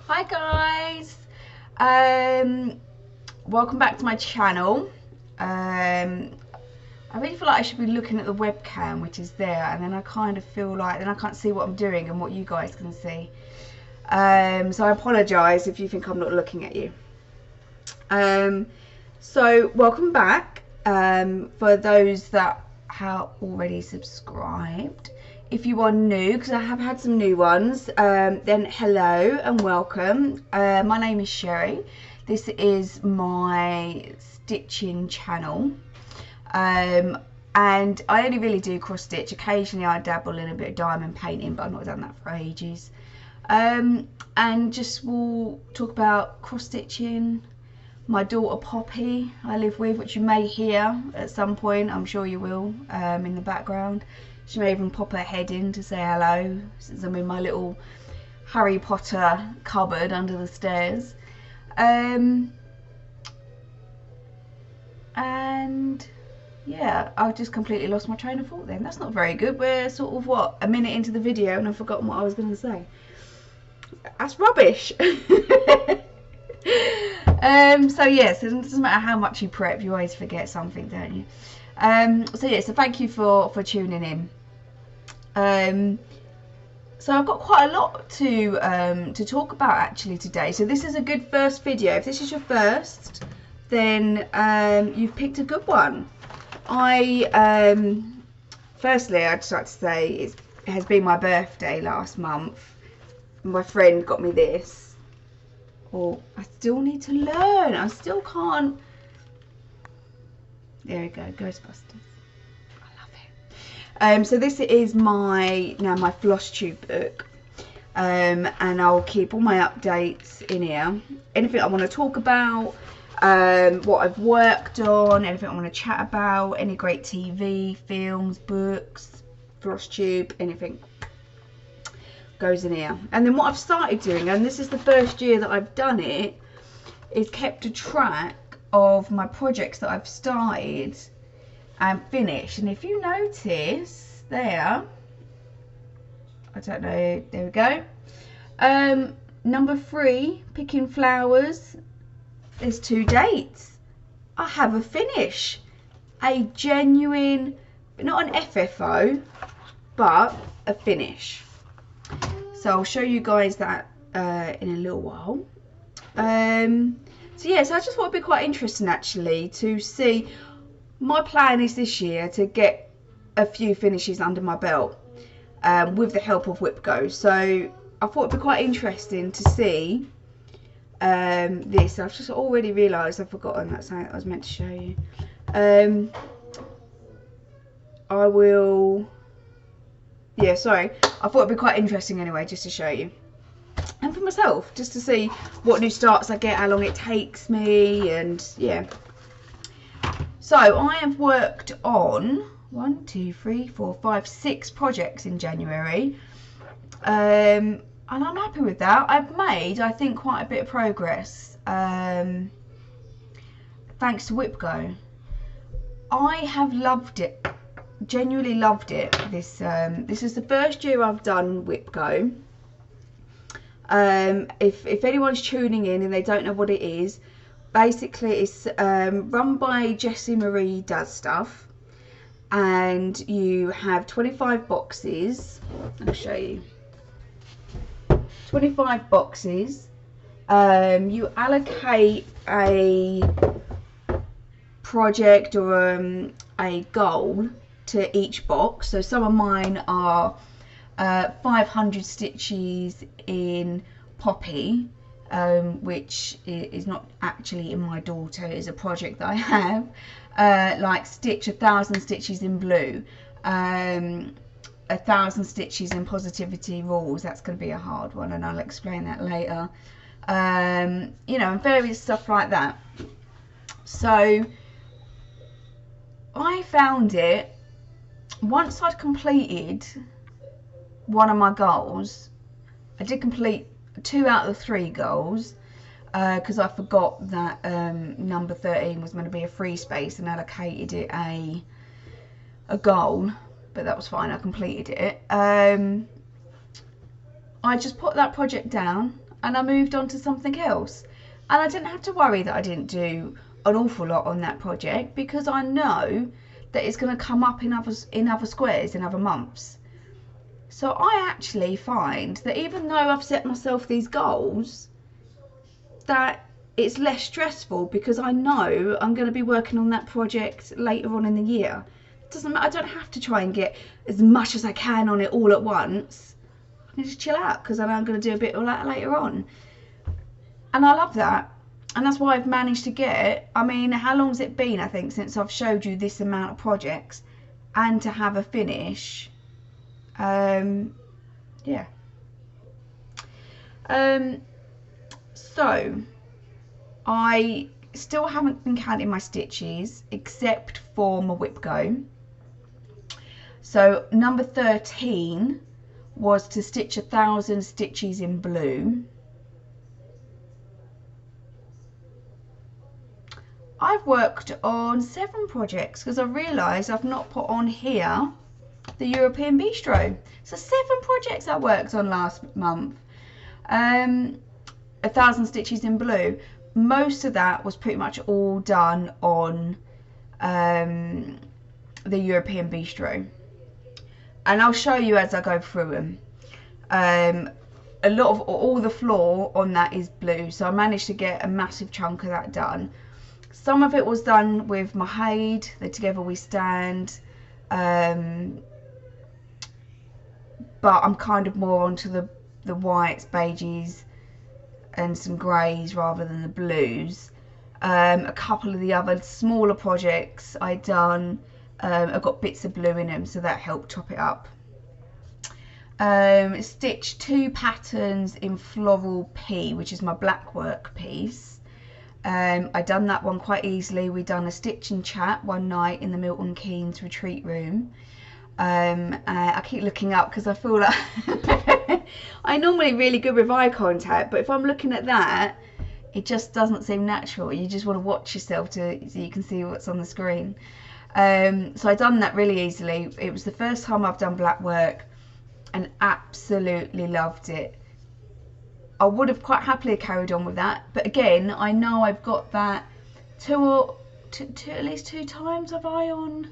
Hi guys, welcome back to my channel. I really feel like I should be looking at the webcam, which is there, and then I kind of feel like then I can't see what I'm doing and what you guys can see. So I apologise if you think I'm not looking at you. So welcome back. For those that have already subscribed. If you are new, because I have had some new ones, then hello and welcome. My name is Sherry. This is my stitching channel. And I only really do cross stitch. Occasionally I dabble in a bit of diamond painting, but I've not done that for ages. And just will talk about cross stitching. My daughter Poppy I live with, which you may hear at some point, I'm sure you will, in the background. She may even pop her head in to say hello, since I'm in my little Harry Potter cupboard under the stairs. And yeah, I've just completely lost my train of thought then. That's not very good. We're sort of, what, a minute into the video and I've forgotten what I was going to say. That's rubbish. So yes, it doesn't matter how much you prep, you always forget something, don't you? So yeah, so thank you for tuning in. So I've got quite a lot to talk about actually today. So this is a good first video. If this is your first, then you've picked a good one. Firstly, I'd just like to say it has been my birthday last month. My friend got me this. Oh, I still need to learn. I still can't. There we go, Ghostbusters. I love it. So this is my Flosstube book, and I'll keep all my updates in here. Anything I want to talk about, what I've worked on, anything I want to chat about, any great TV, films, books, Flosstube, anything goes in here. And then what I've started doing, and this is the first year that I've done it, is kept a track of my projects that I've started and finished. And if you notice there, I don't know, there we go, number 3, picking flowers, there's 2 dates. I have a finish, a genuine, not an FFO, but a finish. So I'll show you guys that in a little while. So yeah, so I just thought it'd be quite interesting actually to see. My plan is this year to get a few finishes under my belt with the help of WIPGO. So I thought it'd be quite interesting to see this. I've just already realised I've forgotten that's something I was meant to show you. I will. Yeah, sorry. I thought it'd be quite interesting anyway, just to show you. And for myself, just to see what new starts I get, how long it takes me, and yeah. So I have worked on 6 projects in January. And I'm happy with that. I've made, I think, quite a bit of progress. Thanks to WIPGO. I have loved it. Genuinely loved it. This is the first year I've done WIPGO. If anyone's tuning in and they don't know what it is, basically it's run by Jessie Marie Does Stuff, and you have 25 boxes. I'll show you. 25 boxes. You allocate a project or a goal to each box. So some of mine are 500 stitches in Poppy, which is not actually in my daughter, is a project that I have. Like stitch 1,000 stitches in blue, 1,000 stitches in positivity rules. That's going to be a hard one, and I'll explain that later. You know, and various stuff like that. So I found it, once I'd completed one of my goals, I did complete 2 out of the 3 goals, because I forgot that number 13 was meant to be a free space and allocated it a goal, but that was fine, I completed it. I just put that project down and I moved on to something else. And I didn't have to worry that I didn't do an awful lot on that project, because I know that it's going to come up in other squares in other months. So I actually find that even though I've set myself these goals, that it's less stressful, because I know I'm going to be working on that project later on in the year. It doesn't matter, I don't have to try and get as much as I can on it all at once. I can just chill out, because I know I'm going to do a bit of that later on. And I love that. And that's why I've managed to get, I mean, how long has it been, I think, since I've showed you this amount of projects, and to have a finish. Yeah. So I still haven't been counting my stitches, except for my WIPGO. So number 13 was to stitch 1,000 stitches in blue. I've worked on 7 projects, because I realised I've not put on here the European Bistro. So 7 projects I worked on last month. 1,000 stitches in blue. Most of that was pretty much all done on the European Bistro, and I'll show you as I go through them. A lot of all the floor on that is blue, so I managed to get a massive chunk of that done. Some of it was done with my Haid, the Together We Stand, but I'm kind of more onto the whites, beiges and some greys rather than the blues. A couple of the other smaller projects I done, I've got bits of blue in them, so that helped top it up. Stitched 2 patterns in Floral P, which is my black work piece. I done that one quite easily. We done a stitch and chat one night in the Milton Keynes retreat room. I keep looking up because I feel like I'm normally really good with eye contact, but if I'm looking at that, it just doesn't seem natural. You just want to watch yourself so you can see what's on the screen. So I done that really easily. It was the first time I've done black work, and absolutely loved it. I would have quite happily carried on with that, but again, I know I've got that at least 2 times have I on.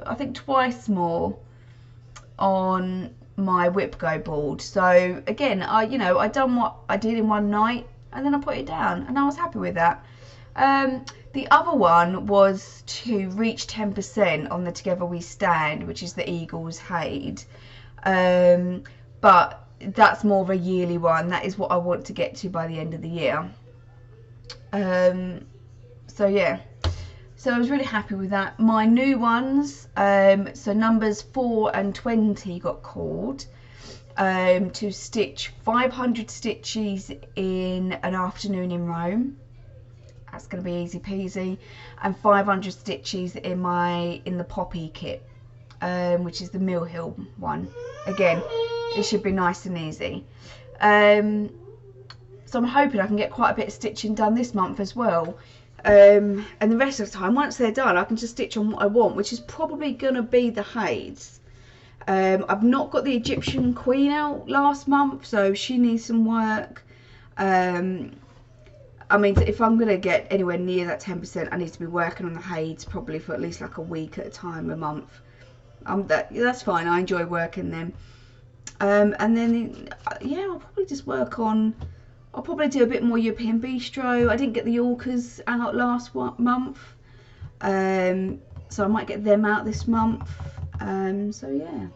I think twice more on my WIPGO board. So again, I done what I did in one night, and then I put it down, and I was happy with that. The other one was to reach 10% on the Together We Stand, which is the Eagles Haid, but that's more of a yearly one. That is what I want to get to by the end of the year. So yeah, so I was really happy with that. My new ones, so numbers 4 and 20 got called to stitch 500 stitches in an afternoon in Rome. That's going to be easy peasy. And 500 stitches in the Poppy kit, which is the Mill Hill one. Again, it should be nice and easy. So I'm hoping I can get quite a bit of stitching done this month as well. And the rest of the time, once they're done, I can just stitch on what I want, which is probably going to be the Haids. I've not got the Egyptian Queen out last month, so she needs some work. I mean, if I'm going to get anywhere near that 10%, I need to be working on the Haids probably for at least like a week at a time, a month. That's fine, I enjoy working them. And then, yeah, I'll probably just work on, I'll probably do a bit more European Bistro. I didn't get the Orcas out last month, so I might get them out this month. So yeah,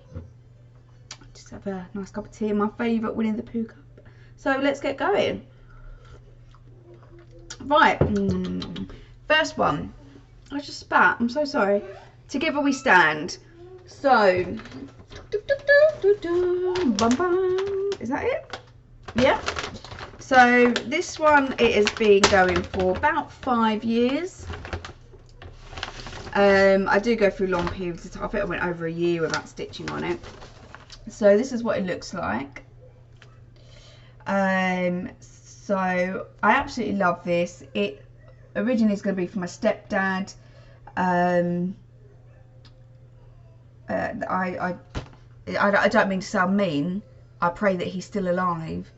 just have a nice cup of tea, my favourite Winnie the Pooh cup. So let's get going. Right, first one, I just spat, I'm so sorry. Together We Stand. So, is that it? Yeah. So this one, it has been going for about 5 years. I do go through long periods of time. I think I went over a year without stitching on it. So this is what it looks like. So I absolutely love this. It originally is going to be for my stepdad. I I don't mean to sound mean. I pray that he's still alive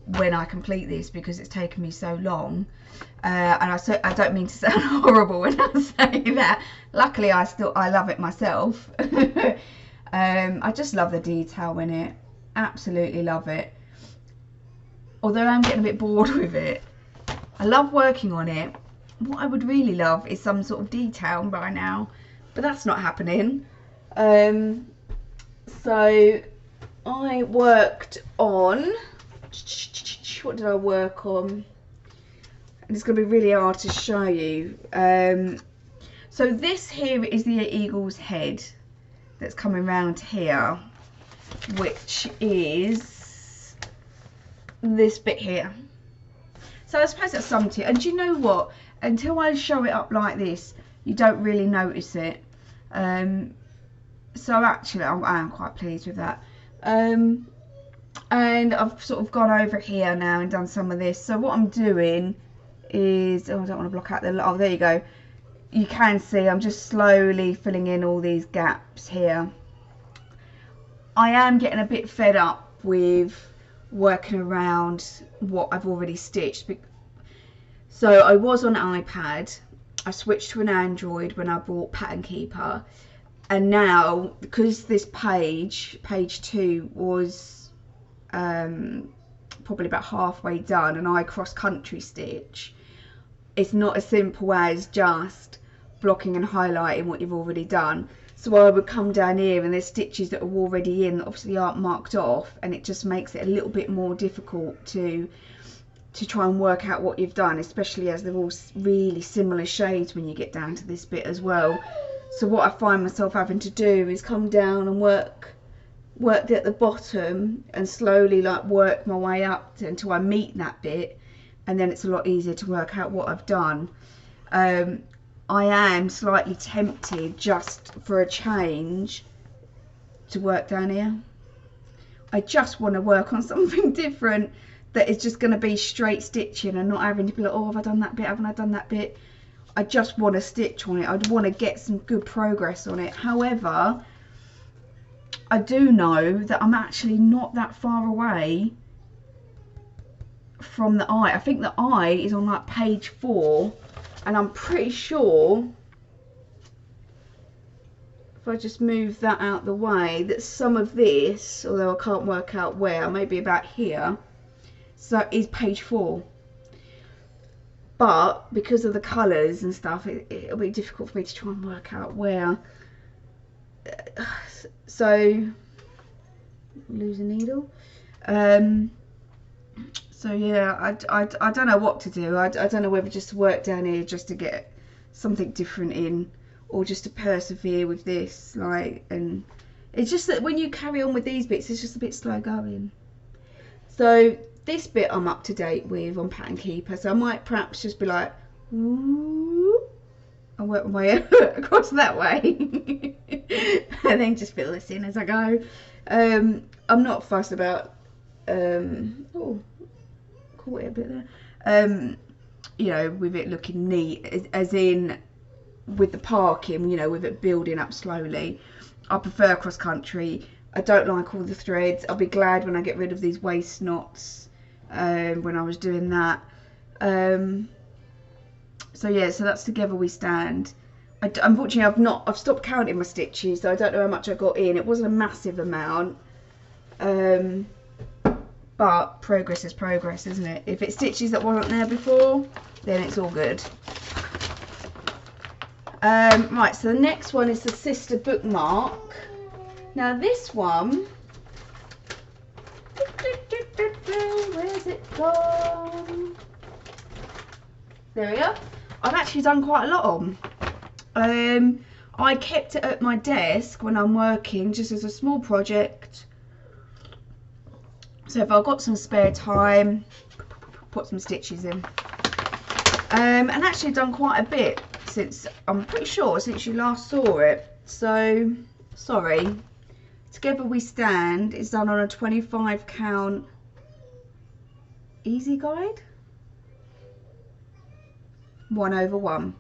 when I complete this, because it's taken me so long. And I don't mean to sound horrible when I say that. Luckily, I love it myself. I just love the detail in it. Absolutely love it. Although I'm getting a bit bored with it, I love working on it. What I would really love is some sort of detail by now, but that's not happening. So I worked on, what did I work on? And it's going to be really hard to show you. So this here is the eagle's head that's coming round here, which is this bit here. So I suppose that's something. And do you know what? Until I show it up like this, you don't really notice it. So actually, I am quite pleased with that. And I've sort of gone over here now and done some of this. So what I'm doing is, oh, I don't want to block out the, oh, there you go. You can see I'm just slowly filling in all these gaps here. I am getting a bit fed up with working around what I've already stitched. So I was on an iPad. I switched to an Android when I bought Pattern Keeper. And now, because this page 2 was probably about halfway done, and I cross-country stitch, it's not as simple as just blocking and highlighting what you've already done. So I would come down here and there's stitches that are already in that obviously aren't marked off, and it just makes it a little bit more difficult to try and work out what you've done, especially as they're all really similar shades when you get down to this bit as well. So what I find myself having to do is come down and work at the bottom and slowly like work my way up until I meet that bit, and then it's a lot easier to work out what I've done. I am slightly tempted, just for a change, to work down here. I just want to work on something different that is just going to be straight stitching and not having to be like, oh, have I done that bit, haven't I done that bit? I just want to stitch on it. I'd want to get some good progress on it. However, I do know that I'm actually not that far away from the eye. I think the eye is on like page 4, and I'm pretty sure if I just move that out the way, that some of this, although I can't work out where, maybe about here, so is page 4. But because of the colours and stuff, it'll be difficult for me to try and work out where. So, lose a needle. So yeah, I don't know what to do. I don't know whether just to work down here just to get something different in, or just to persevere with this. Like, and it's just that when you carry on with these bits, it's just a bit slow going. So this bit I'm up to date with on Pattern Keeper, so I might perhaps just be like, ooh, I'll work my way across that way and then just fill this in as I go. I'm not fussed about, oh, caught it a bit there, you know, with it looking neat, as in with the parking, you know, with it building up slowly. I prefer cross country. I don't like all the threads. I'll be glad when I get rid of these waist knots when I was doing that. So yeah, so that's Together We Stand. Unfortunately, I've stopped counting my stitches, so I don't know how much I got in. It wasn't a massive amount, but progress is progress, isn't it? If it's stitches that weren't there before, then it's all good. Right, so the next one is the Sister Bookmark. Now this one, where's it gone? There we go. I've actually done quite a lot on. I kept it at my desk when I'm working, just as a small project. So if I've got some spare time, put some stitches in. And actually done quite a bit since, I'm pretty sure, since you last saw it. So, sorry. Together We Stand is done on a 25 count easy guide. 1/1.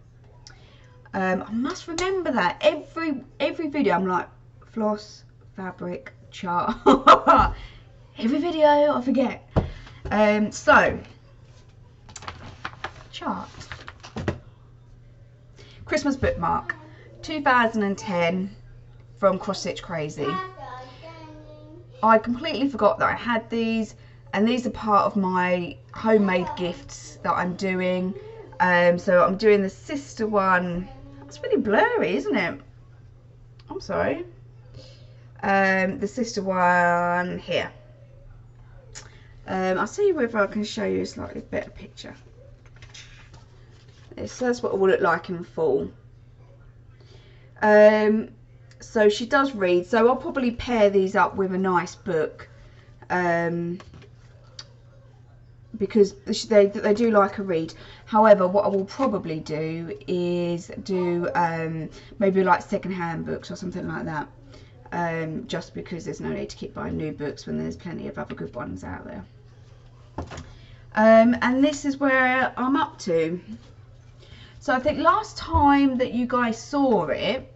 I must remember that every video. I'm like, floss, fabric, chart. Every video I forget. So chart. Christmas bookmark 2010 from Cross Stitch Crazy. I completely forgot that I had these, and these are part of my homemade gifts that I'm doing. So I'm doing the sister one. It's really blurry, isn't it? I'm sorry. The sister one here. I'll see whether I can show you a slightly better picture. So that's what it will look like in full. So she does read, so I'll probably pair these up with a nice book, because they do like a read. However, what I will probably do is do maybe like second-hand books or something like that, just because there's no need to keep buying new books when there's plenty of other good ones out there. And this is where I'm up to. So I think last time that you guys saw it,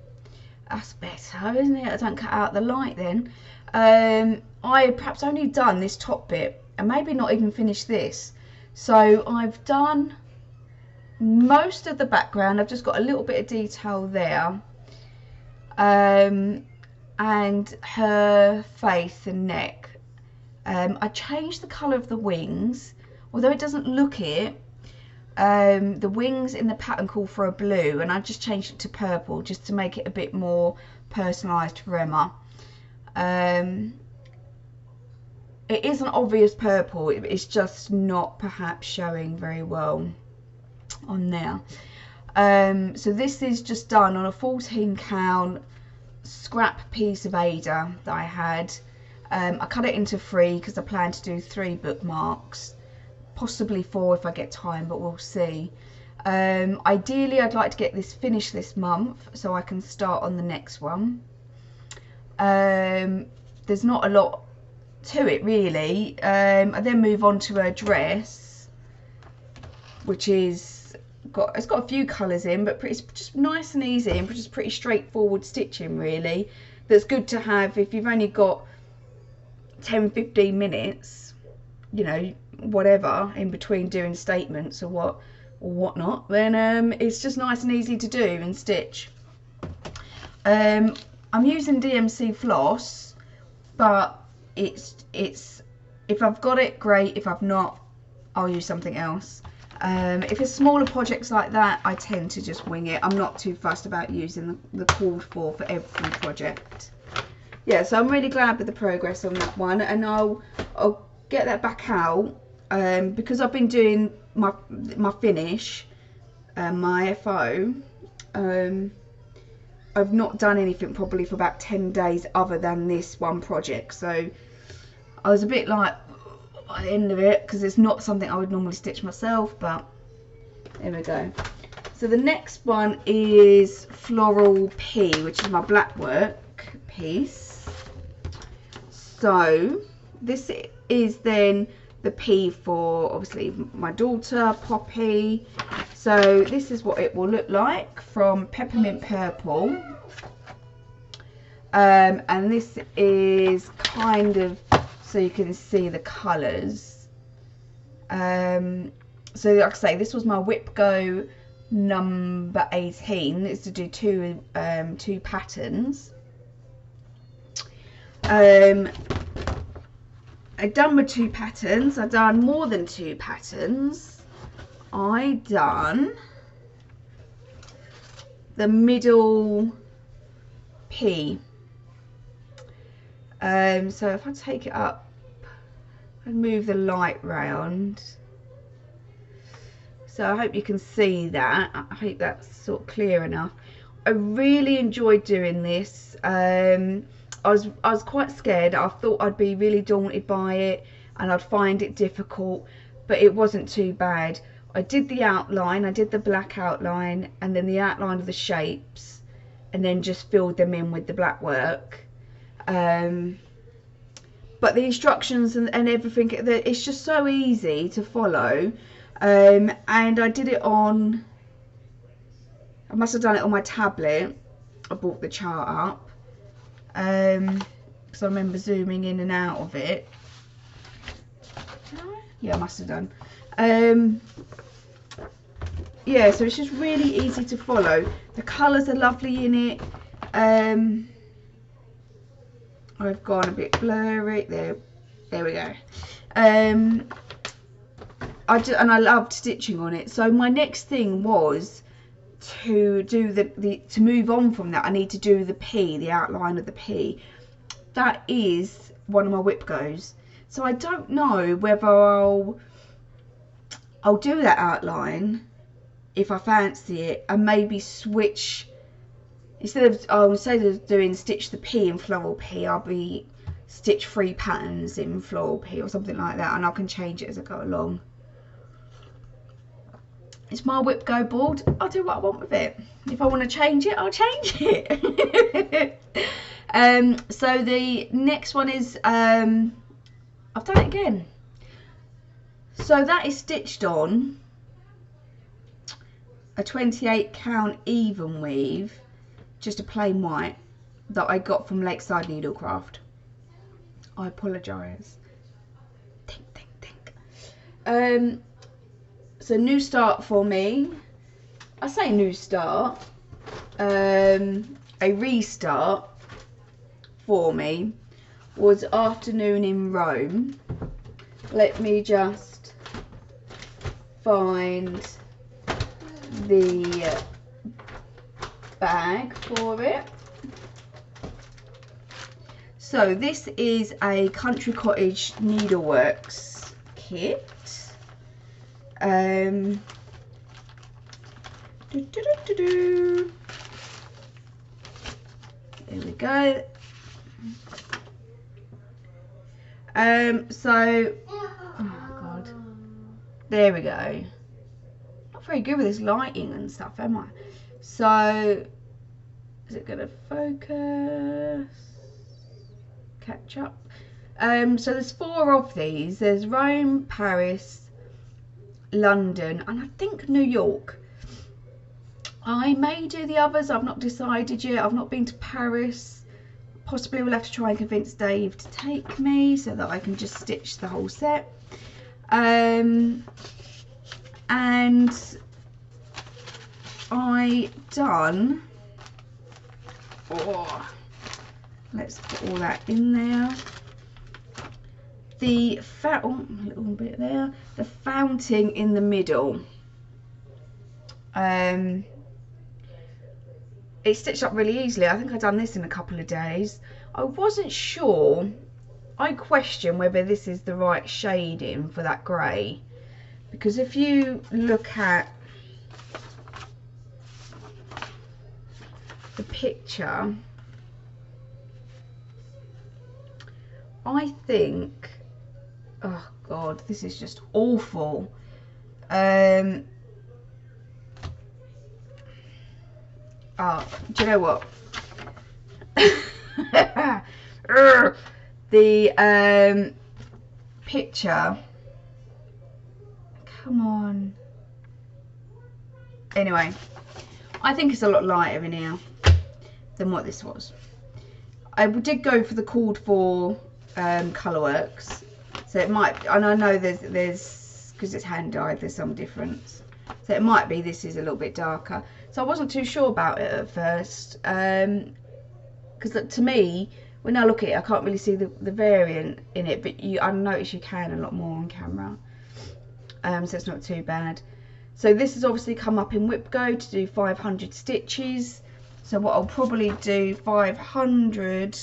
that's better, isn't it? I don't cut out the light then. I perhaps only done this top bit and maybe not even finished this. So I've done most of the background. I've just got a little bit of detail there. And her face and neck. I changed the colour of the wings, although it doesn't look it. The wings in the pattern call for a blue, and I just changed it to purple just to make it a bit more personalised for Emma. It is an obvious purple, it's just not perhaps showing very well on there. So this is just done on a 14 count scrap piece of Ada that I had. I cut it into 3 because I plan to do 3 bookmarks. Possibly 4 if I get time, but we'll see. Ideally I'd like to get this finished this month so I can start on the next one. There's not a lot to it really. I then move on to her dress, which is it's got a few colours in, but it's just nice and easy and just pretty straightforward stitching really. That's good to have if you've only got 10-15 minutes, you know, whatever, in between doing statements or whatnot, then it's just nice and easy to do and stitch. I'm using DMC floss, but it's if I've got it, great. If I've not, I'll use something else. If it's smaller projects like that, I tend to just wing it. I'm not too fussed about using the called for every project. Yeah, so I'm really glad with the progress on that one, and I'll get that back out. Because I've been doing my finish, my FO, I've not done anything probably for about 10 days other than this one project. So I was a bit like by the end of it, because it's not something I would normally stitch myself, but there we go. So the next one is Floral P, which is my black work piece. So this is then the P for obviously my daughter Poppy. So this is what it will look like from Peppermint Purple, and this is kind of so you can see the colours. So like I say, this was my WIPGO number 18. It's to do two patterns. I've done my 2 patterns. I've done more than 2 patterns. I done the middle P. So if I take it up and move the light round, so I hope you can see that. I hope that's sort of clear enough. I really enjoyed doing this. I was quite scared. I thought I'd be really daunted by it and I'd find it difficult, but it wasn't too bad. I did the outline, I did the black outline, and then the outline of the shapes, and then just filled them in with the black work. But the instructions and everything, it's just so easy to follow. And I did it on, I must have done it on my tablet. I brought the chart up. because I remember zooming in and out of it. Yeah, I must have done. Yeah, so it's just really easy to follow. The colours are lovely in it. I've gone a bit blurry. There we go. And I loved stitching on it. So my next thing was to do to move on from that. I need to do the P, the outline of the P. That is one of my WIPGOs. So I don't know whether I'll do that outline if I fancy it, and maybe switch, instead of doing stitch the P in floral P, I'll be stitch 3 patterns in floral P or something like that, and I can change it as I go along. It's my WIPGO board. I'll do what I want with it. If I want to change it, I'll change it. So the next one is I've done it again. So that is stitched on a 28 count even weave, just a plain white, that I got from Lakeside Needlecraft. I apologise. Think, think, think. So new start for me. I say new start. A restart for me was Afternoon in Rome. Let me just find the bag for it. So this is a Country Cottage Needleworks kit. There we go. So, oh god, there we go. Not very good with this lighting and stuff, am I? So, is it gonna focus? Catch up. So there's 4 of these. There's Rome, Paris, London, and I think New York. I may do the others. I've not decided yet. I've not been to Paris. Possibly we'll have to try and convince Dave to take me so that I can just stitch the whole set. And I done, let's put all that in there. The a little bit there. The fountain in the middle. It stitched up really easily. I think I've done this in a couple of days. I wasn't sure. I question whether this is the right shading for that grey, because if you look at the picture, I think, oh god, this is just awful. Oh, do you know what? The picture. Come on. Anyway, I think it's a lot lighter in here than what this was. I did go for the called for Colourworks, so it might. And I know there's because it's hand dyed. There's some difference. So it might be this is a little bit darker. So I wasn't too sure about it at first, because to me, when I look at it, I can't really see the variant in it, but I notice you can a lot more on camera, so it's not too bad. So this has obviously come up in WIPGO to do 500 stitches. So what I'll probably do, 500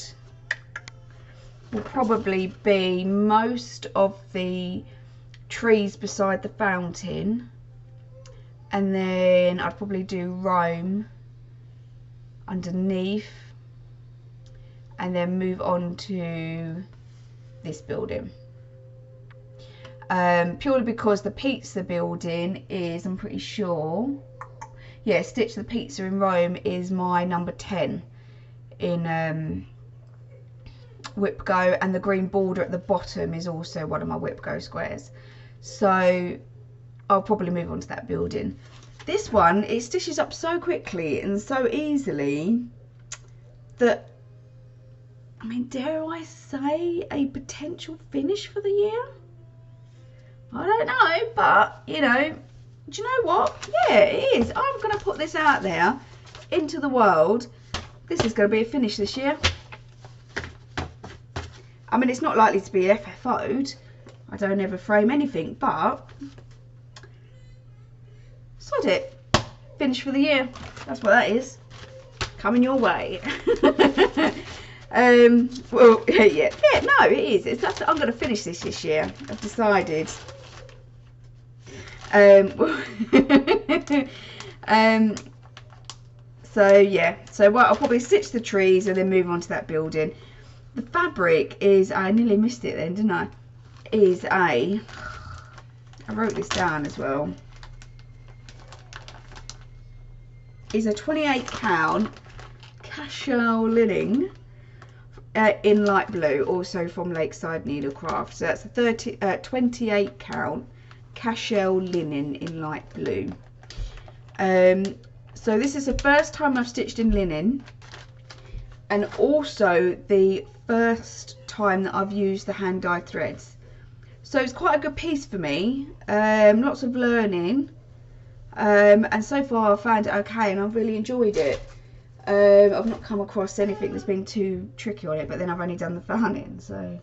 will probably be most of the trees beside the fountain. And then I'd probably do Rome underneath, and then move on to this building. Purely because the pizza building is, I'm pretty sure, yeah, Stitch the Pizza in Rome is my number 10 in WIPGO, and the green border at the bottom is also one of my WIPGO squares. So I'll probably move on to that building. This one, it stitches up so quickly and so easily that I mean, dare I say a potential finish for the year? I don't know, but, you know, do you know what? Yeah, it is. I'm going to put this out there into the world. This is going to be a finish this year. I mean, it's not likely to be FFO'd. I don't ever frame anything, but sod it. Finish for the year. That's what that is. Coming your way. Well, yeah, no, it is. I'm going to finish this year. I've decided. So yeah, so well, I'll probably stitch the trees and then move on to that building. The fabric is, I nearly missed it then, didn't I? I wrote this down as well. Is a 28 count cashel linen in light blue, also from Lakeside Needlecraft. So that's a 28 count cashel linen in light blue. So this is the first time I've stitched in linen, and also the first time that I've used the hand dye threads. So it's quite a good piece for me. Lots of learning, and so far I've found it okay, and I've really enjoyed it. I've not come across anything that's been too tricky on it, but then I've only done the fanning. So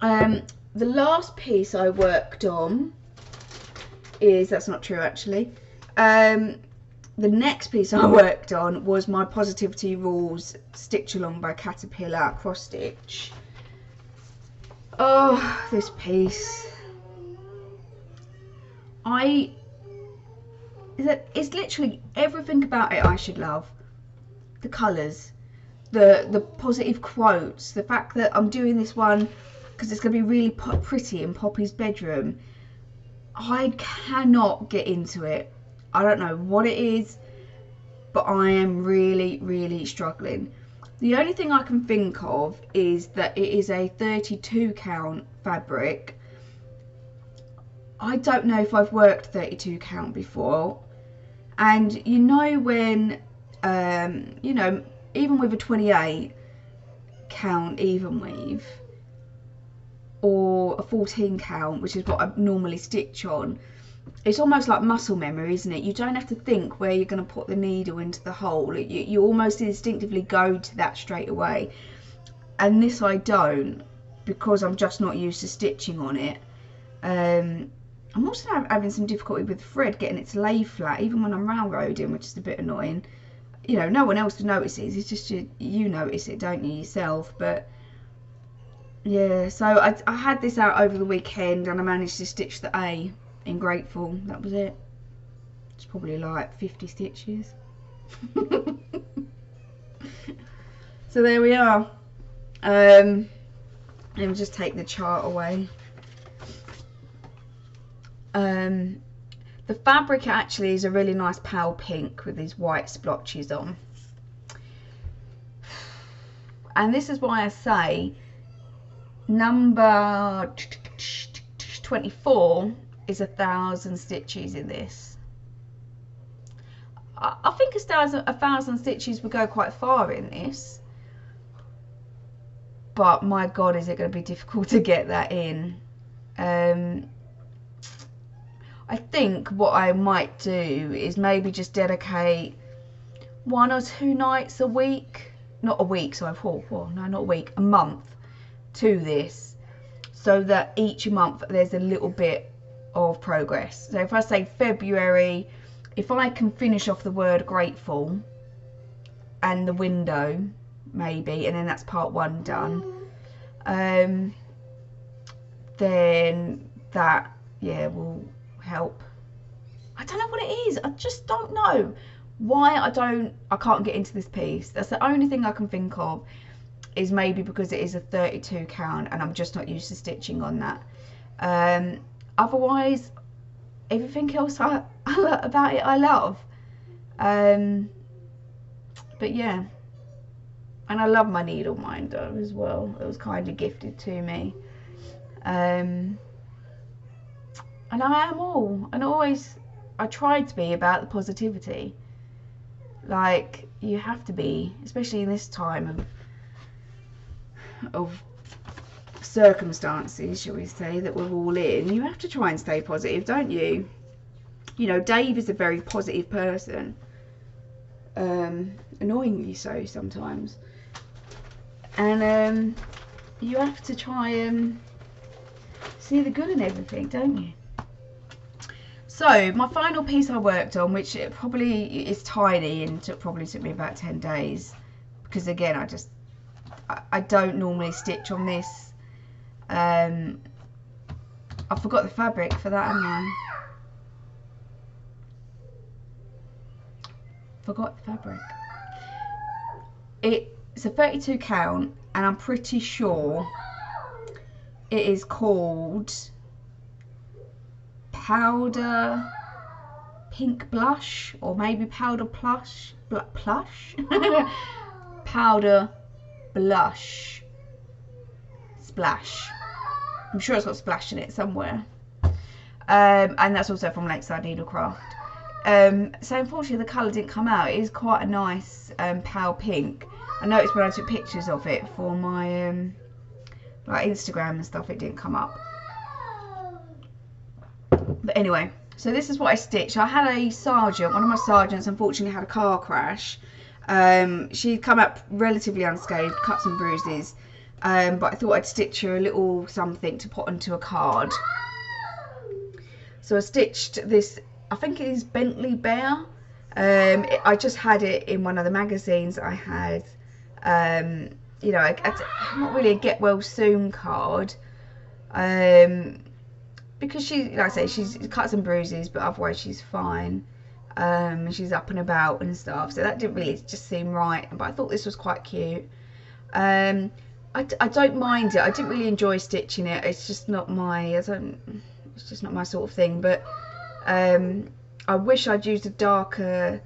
the last piece I worked on is, that's not true actually, the next piece I worked on was my Positivity Rules Stitch Along by Caterpillar cross stitch. Oh, this piece, it's literally everything about it I should love. The colours, the positive quotes, the fact that I'm doing this one because it's going to be really pretty in Poppy's bedroom. I cannot get into it. I don't know what it is, but I am really struggling. The only thing I can think of is that it is a 32 count fabric. I don't know if I've worked 32 count before, and you know when you know, even with a 28 count even weave or a 14 count, which is what I normally stitch on, it's almost like muscle memory, isn't it? You don't have to think where you're going to put the needle into the hole. You almost instinctively go to that straight away. And this I don't, because I'm just not used to stitching on it. I'm also having some difficulty with thread, getting it to lay flat, even when I'm railroading, which is a bit annoying. You know, no one else notices. It's just you notice it, don't you, yourself? But yeah, so I had this out over the weekend, and I managed to stitch the A in Grateful. That was it. It's probably like 50 stitches. So there we are. Let me just take the chart away. The fabric actually is a really nice pale pink with these white splotches on, and this is why I say number 24 is 1,000 stitches in this. I think 1,000 stitches would go quite far in this, but my god, is it going to be difficult to get that in. I think what I might do is maybe just dedicate 1 or 2 nights a week, not a week, so no, not a week, a month to this, so that each month there's a little bit of progress. So if I say February, if I can finish off the word grateful and the window maybe, and then that's part 1 done, then that, yeah, will help. I don't know what it is. I just don't know why I can't get into this piece. That's the only thing I can think of, is maybe because it is a 32 count and I'm just not used to stitching on that. Otherwise, everything else about it I love. But yeah, and I love my needle minder as well. It was kind of gifted to me. And I am all, and always, I try to be about the positivity. Like, you have to be, especially in this time of circumstances, shall we say, that we're all in, you have to try and stay positive, don't you? You know, Dave is a very positive person, annoyingly so sometimes, and you have to try and see the good in everything, don't you? So my final piece I worked on, which it probably is tiny and probably took me about 10 days, because again I don't normally stitch on this. I forgot the fabric for that, haven't I? Forgot the fabric. It's a 32 count, and I'm pretty sure it is called Powder Pink Blush, or maybe Powder Plush, Powder Blush Splash. I'm sure it's got splash in it somewhere. And that's also from Lakeside Needlecraft. So unfortunately the colour didn't come out. It is quite a nice pale pink. I noticed when I took pictures of it for my like Instagram and stuff, it didn't come up. But anyway, so this is what I stitched. I had a sergeant, one of my sergeants unfortunately had a car crash. She'd come up relatively unscathed, cuts and bruises, but I thought I'd stitch her a little something to put onto a card. So I stitched this, I think it is Bentley Bear. I just had it in one of the magazines I had. You know, not really a get well soon card. Because she, like I say, she's cuts and bruises, but otherwise she's fine. She's up and about and stuff, so that didn't really just seem right. But I thought this was quite cute. I don't mind it. I didn't really enjoy stitching it. It's just not my, it's just not my sort of thing. But I wish I'd used a darker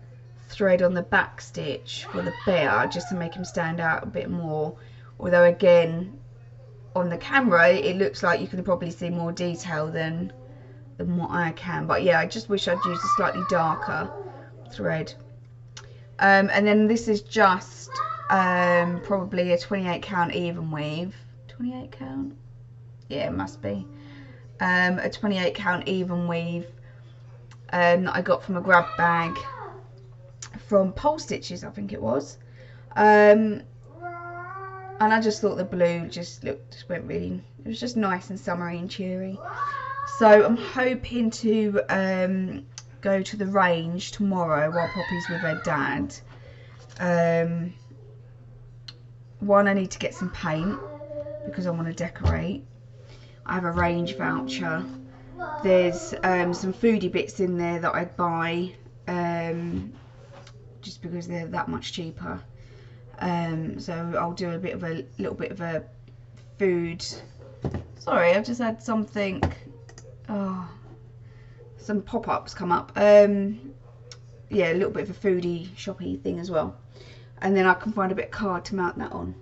thread on the back stitch for the bear, just to make him stand out a bit more. Although again, on the camera it looks like you can probably see more detail than what I can. But yeah, I just wish I'd used a slightly darker thread. And then this is just probably a 28 count even weave. 28 count? Yeah, it must be. A 28 count even weave that I got from a grab bag from Pole Stitches, I think it was. And I just thought the blue went really, it was just nice and summery and cheery. So I'm hoping to go to the range tomorrow while Poppy's with her dad. One, I need to get some paint because I want to decorate. I have a range voucher. There's some foodie bits in there that I'd buy just because they're that much cheaper. So I'll do a little bit of a food. Sorry, I've just had something. Oh, some pop-ups come up. Yeah, a little bit of a foodie shoppy thing as well. And then I can find a bit of card to mount that on.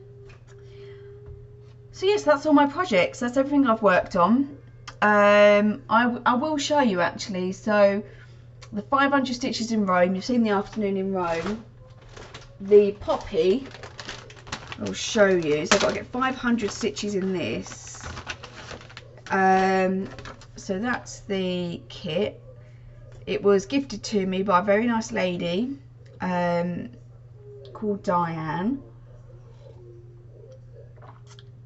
So yes, that's all my projects. That's everything I've worked on. I will show you actually. So the 500 stitches in Rome. You've seen the afternoon in Rome. The Poppy, I'll show you. So I've got to get 500 stitches in this. So that's the kit. It was gifted to me by a very nice lady called Diane.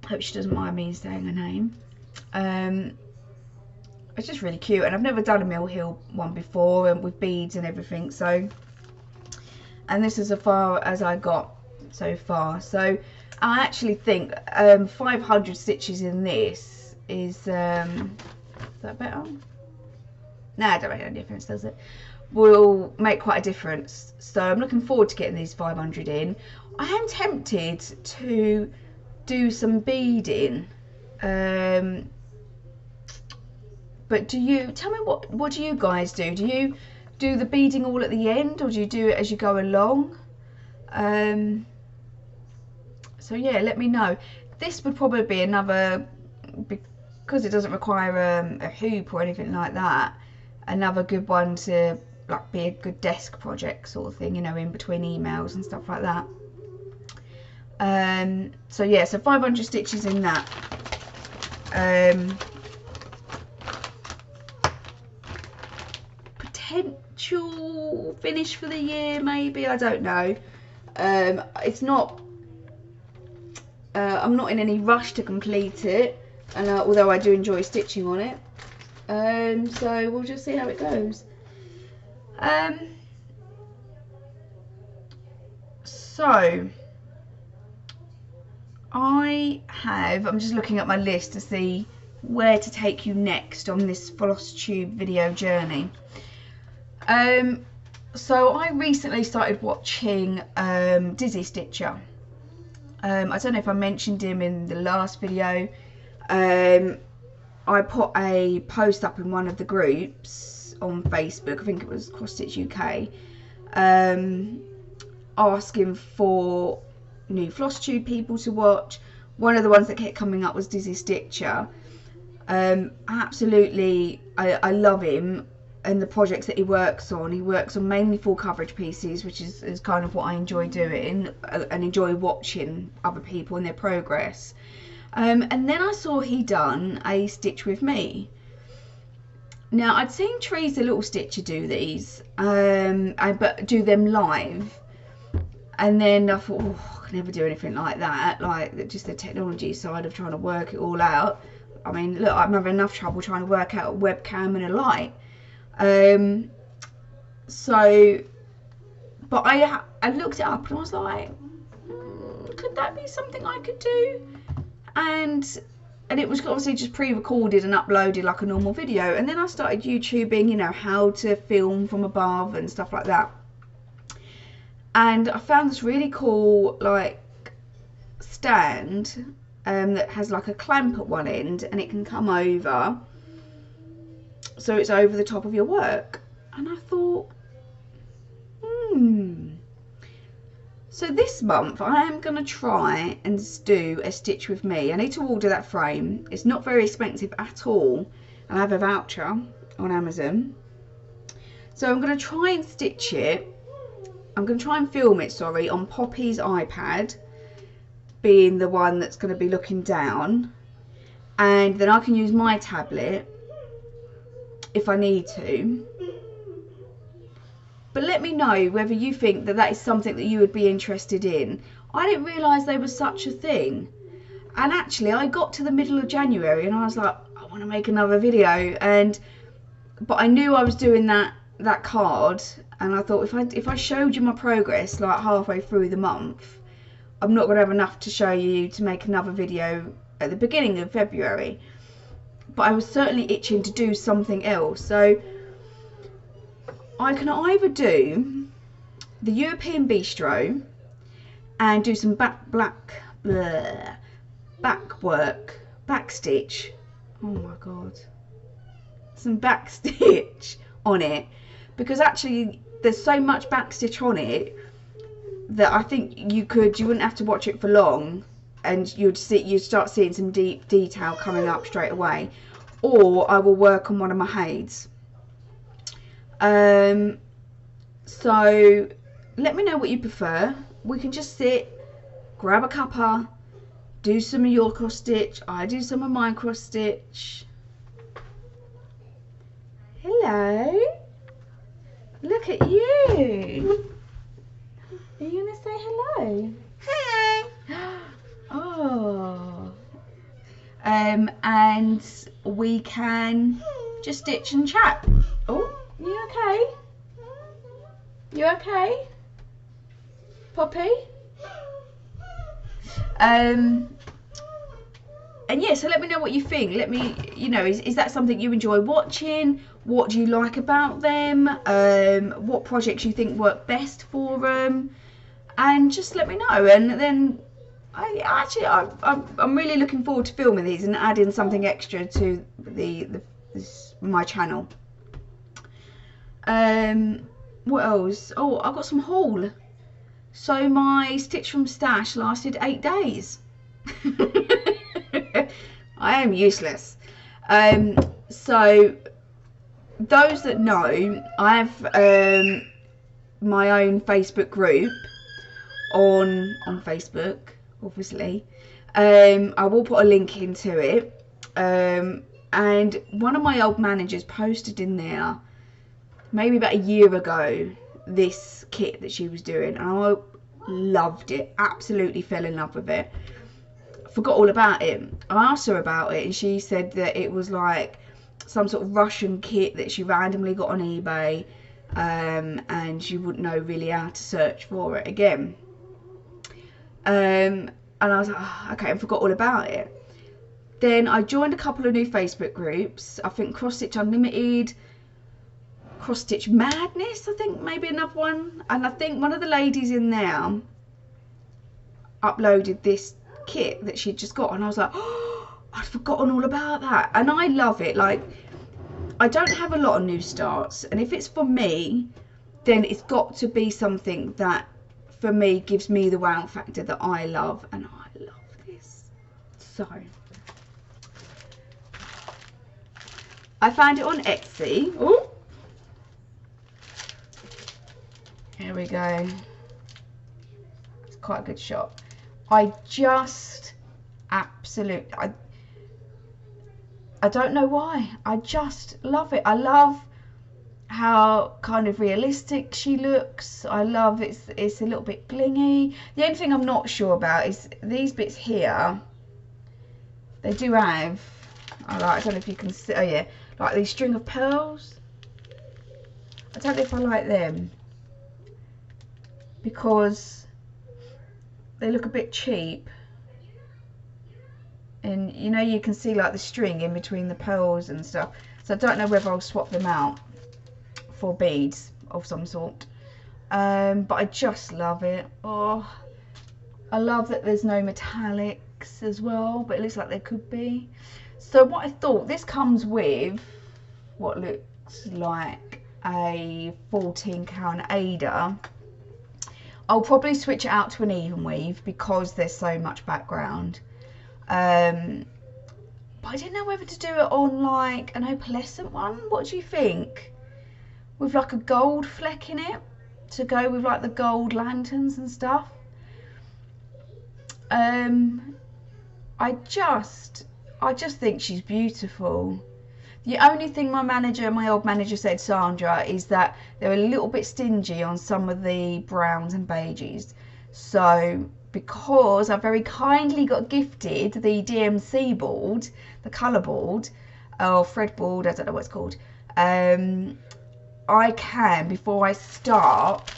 Hope she doesn't mind me saying her name. It's just really cute, and I've never done a Mill Hill one before, and with beads and everything. So, and this is as far as I got so far. So I actually think 500 stitches in this is that better? Nah, it don't make any difference, does it? Will make quite a difference. So I'm looking forward to getting these 500 in. I am tempted to do some beading, but do you tell me what do you guys do? Do you do the beading all at the end, or do you do it as you go along? So yeah, let me know. This would probably be another, because it doesn't require a hoop or anything like that, another good one to like be a good desk project sort of thing, you know, in between emails and stuff like that. So yeah, so 500 stitches in that. Potential finish for the year, maybe, I don't know. It's not, I'm not in any rush to complete it, and although I do enjoy stitching on it. So we'll just see how it goes. So I'm just looking at my list to see where to take you next on this Flosstube video journey. So I recently started watching Dizzy Stitcher. I don't know if I mentioned him in the last video. I put a post up in one of the groups on Facebook, I think it was Cross Stitch UK, asking for new Flosstube people to watch. One of the ones that kept coming up was Dizzy Stitcher. Absolutely, I love him and the projects that he works on. He works on mainly full coverage pieces, which is kind of what I enjoy doing and enjoy watching other people and their progress. And then I saw he done a Stitch with Me. Now I'd seen Teresa Little Stitcher do these, but do them live. And then I thought, oh, I can never do anything like that, like just the technology side of trying to work it all out. I mean, look, I'm having enough trouble trying to work out a webcam and a light. But I looked it up and I was like, could that be something I could do? And it was obviously just pre-recorded and uploaded like a normal video. And then I started YouTubing, you know, how to film from above and stuff like that. And I found this really cool like stand that has like a clamp at one end, and it can come over, so it's over the top of your work. And I thought, so this month I am going to try and do a Stitch with Me. I need to order that frame. It's not very expensive at all. I have a voucher on Amazon. So I'm going to try and stitch it. I'm going to try and film it, sorry, on Poppy's iPad, being the one that's going to be looking down. And then I can use my tablet if I need to. But let me know whether you think that that is something that you would be interested in. I didn't realise there was such a thing. And actually I got to the middle of January and I was like, I want to make another video. But I knew I was doing that card, and I thought if I showed you my progress like halfway through the month, I'm not going to have enough to show you to make another video at the beginning of February. But I was certainly itching to do something else. So I can either do the European Bistro and do some back stitch. Oh my god, some back stitch on it, because actually there's so much back stitch on it that I think you wouldn't have to watch it for long, and you'd start seeing some deep detail coming up straight away. Or I will work on one of my heids. So let me know what you prefer. We can just sit, grab a cuppa, do some of your cross stitch, I do some of my cross stitch. Hello, look at you. Are you gonna say hello? Hi. Oh. And we can just stitch and chat. Oh, you okay? You okay, Poppy? And yeah, so let me know what you think. Let me, you know, is that something you enjoy watching? What do you like about them? What projects you think work best for them? And just let me know. And then I'm really looking forward to filming these and adding something extra to my channel. What else? Oh, I've got some haul. So my Stitch from Stash lasted 8 days. I am useless. So those that know, I have my own Facebook group on Facebook, obviously. I will put a link into it. And one of my old managers posted in there, maybe about a year ago, this kit that she was doing, and I loved it, absolutely fell in love with it. Forgot all about it. I asked her about it and she said that it was like some sort of Russian kit that she randomly got on eBay, and she wouldn't know really how to search for it again. And I was like, oh, okay, I forgot all about it. Then I joined a couple of new Facebook groups. I think Cross Stitch Unlimited, Cross Stitch Madness, I think maybe another one. And I think one of the ladies in there uploaded this kit that she'd just got, and I was like, oh, I'd forgotten all about that. And I love it. Like, I don't have a lot of new starts, and if it's for me, then it's got to be something that for me gives me the wow factor that I love, and I love this. So I found it on Etsy. Ooh. Here we go. It's quite a good shot. I just absolutely, I don't know why, I just love it. I love how kind of realistic she looks. I love it's a little bit blingy. The only thing I'm not sure about is these bits here. They do have, I don't know if you can see, oh yeah, like these string of pearls. I don't know if I like them because they look a bit cheap, and you know, you can see like the string in between the pearls and stuff, so I don't know whether I'll swap them out for beads of some sort. But I just love it. Oh, I love that there's no metallics as well, but it looks like there could be. So what I thought, this comes with what looks like a 14 count Ada. I'll probably switch it out to an even weave because there's so much background. But I didn't know whether to do it on like an opalescent one. What do you think? With like a gold fleck in it to go with like the gold lanterns and stuff. I just think she's beautiful. The only thing my old manager said, Sandra, is that they're a little bit stingy on some of the browns and beiges. So because I very kindly got gifted the DMC board, the colour board, or thread board, I don't know what it's called, I can, before I start,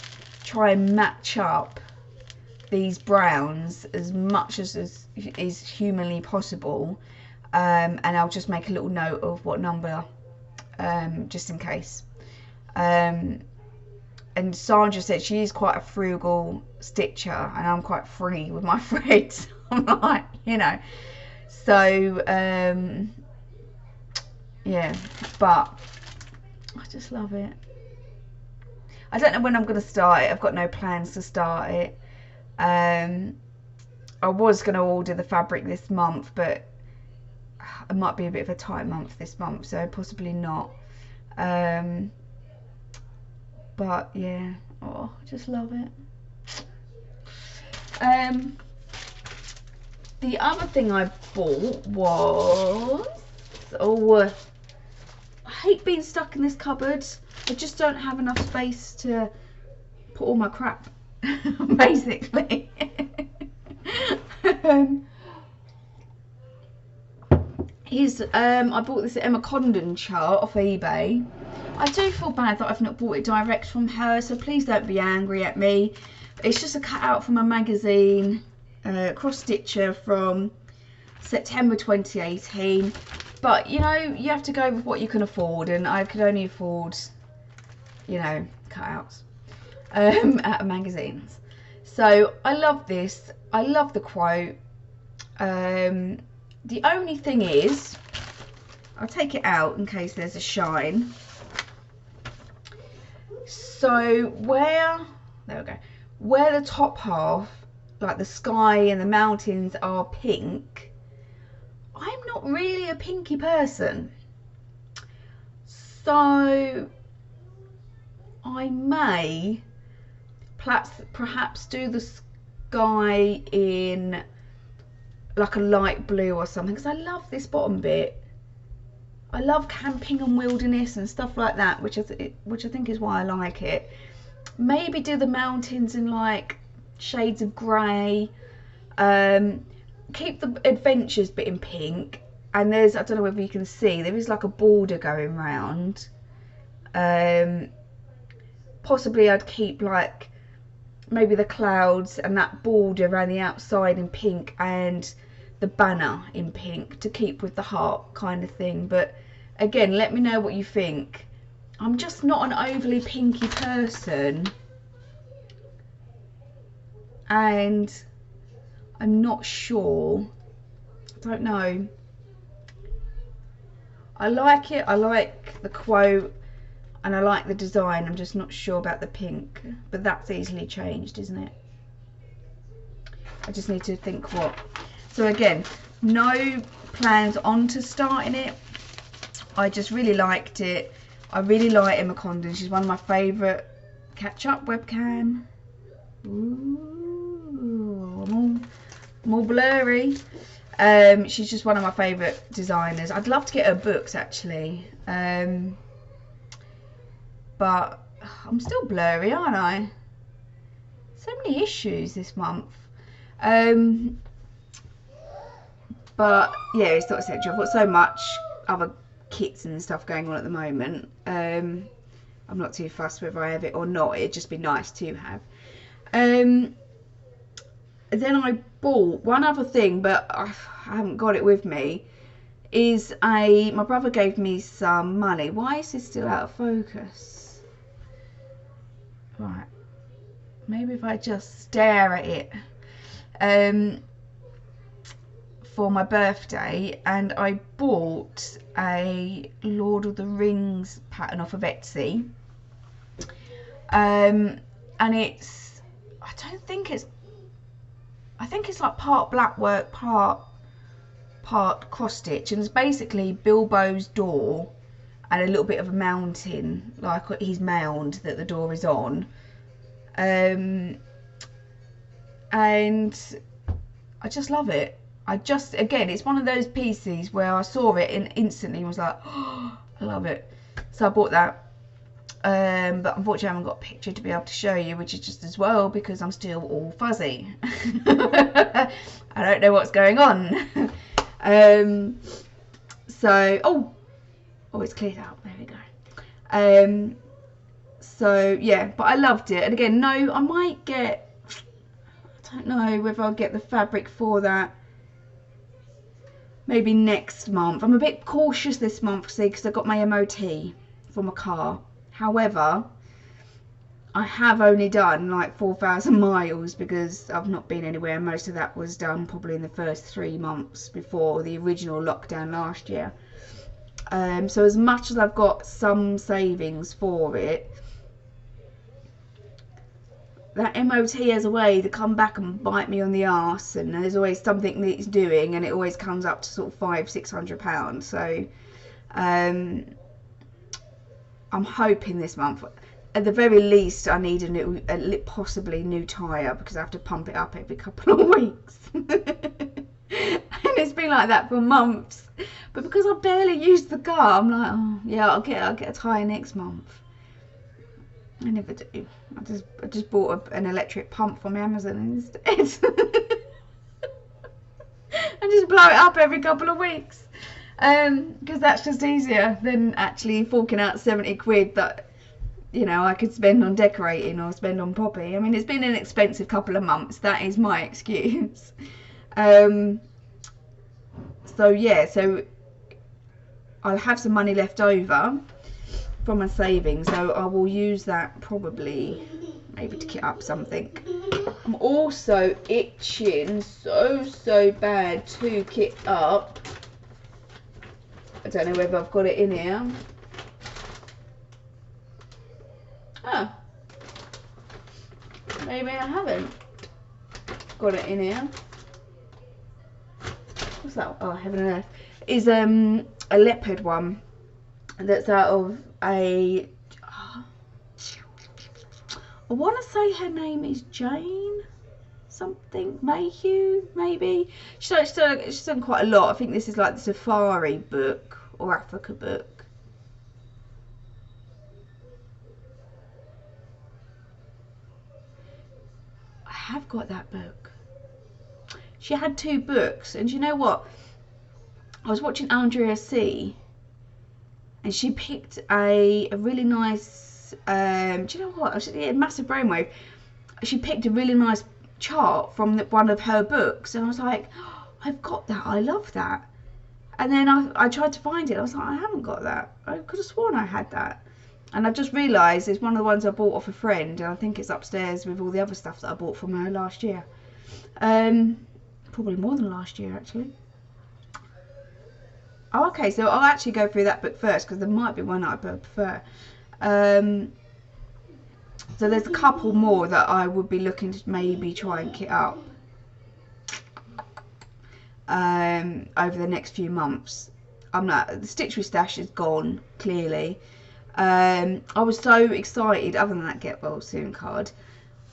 try and match up these browns as much as is humanly possible. And I'll just make a little note of what number, just in case. And Sandra said she is quite a frugal stitcher, and I'm quite free with my threads. I'm like, you know, so yeah, but I just love it. I don't know when I'm going to start it. I've got no plans to start it. I was going to order the fabric this month, but it might be a bit of a tight month this month, so possibly not. But yeah, oh, I just love it. The other thing I bought was, I hate being stuck in this cupboard. I just don't have enough space to put all my crap, basically. I bought this Emma Condon chart off eBay. I do feel bad that I've not bought it direct from her, so please don't be angry at me. It's just a cutout from a magazine, cross stitcher from September 2018. But you know, you have to go with what you can afford, and I could only afford, you know, cutouts out of magazines. So I love this. I love the quote. The only thing is, I'll take it out in case there's a shine. So there we go, where the top half, like the sky and the mountains, are pink, I'm not really a pinky person. So I may perhaps do the sky in like a light blue or something, because I love this bottom bit. I love camping and wilderness and stuff like that, which I think is why I like it. Maybe do the mountains in like shades of grey. Keep the adventures bit in pink, and there's, I don't know whether you can see, there is like a border going round. Possibly I'd keep like maybe the clouds and that border around the outside in pink, and the banner in pink to keep with the heart kind of thing. But again, let me know what you think. I'm just not an overly pinky person, and I'm not sure. I don't know. I like it. I like the quote and I like the design. I'm just not sure about the pink, but that's easily changed, isn't it? I just need to think what. So again, no plans on to starting it. I just really liked it. I really like Emma Condon. She's one of my favourite. Catch up webcam. Ooh, I'm all blurry. She's just one of my favourite designers. I'd love to get her books actually. But I'm still blurry, aren't I? So many issues this month. But yeah, it's not essential. I've got so much other kits and stuff going on at the moment. I'm not too fussed whether I have it or not. It'd just be nice to have. Then I bought one other thing, but I haven't got it with me. Is my brother gave me some money. Why is this still out of focus? Right, maybe if I just stare at it. For my birthday, and I bought a Lord of the Rings pattern off of Etsy. And it's, I think it's like part blackwork, part cross stitch, and it's basically Bilbo's door and a little bit of a mountain, like his mound that the door is on. And I just love it. Again, it's one of those pieces where I saw it and instantly was like, oh, I love it. So I bought that. But unfortunately I haven't got a picture to be able to show you, which is just as well because I'm still all fuzzy. I don't know what's going on. So, oh, it's cleared up. There we go. So yeah, but I loved it. And again, no, I might get, I don't know whether I'll get the fabric for that. Maybe next month. I'm a bit cautious this month, see, because I got my MOT for my car. However, I have only done like 4,000 miles because I've not been anywhere. Most of that was done probably in the first 3 months before the original lockdown last year. So as much as I've got some savings for it, that MOT has a way to come back and bite me on the arse, and there's always something that it's doing, and it always comes up to sort of £500–600. So I'm hoping this month, at the very least, I need possibly new tyre, because I have to pump it up every couple of weeks. And it's been like that for months. But because I barely use the car, I'm like, oh yeah, I'll get a tyre next month. I never do. I just bought an electric pump from Amazon instead. And just blow it up every couple of weeks. Because that's just easier than actually forking out 70 quid that, you know, I could spend on decorating or spend on Poppy. I mean, it's been an expensive couple of months. That is my excuse. So yeah, so I'll have some money left over from my savings, so I will use that probably maybe to kit up something. I'm also itching so bad to kit up. I don't know whether I've got it in here. Oh, maybe I haven't got it in here. What's that? Oh, heaven and earth. Is a leopard one. that's out of a, I want to say her name is Jane something Mayhew, maybe. She's done quite a lot. I think this is like the Safari book or Africa book. I have got that book. She had 2 books, and you know what? I was watching Andrea C, and she picked a really nice. Do you know what? Yeah, massive brainwave. She picked a really nice chart from one of her books, and I was like, oh, I've got that. I love that. And then I tried to find it. I was like, I haven't got that. I could have sworn I had that. And I've just realised it's one of the ones I bought off a friend, and I think it's upstairs with all the other stuff that I bought from her last year. Probably more than last year, actually. Oh, okay, so I'll actually go through that book first, because there might be one that I prefer. So there's a couple more that I would be looking to maybe try and kit up over the next few months. The Stitch with Stash is gone, clearly. I was so excited, other than that Get Well Soon card.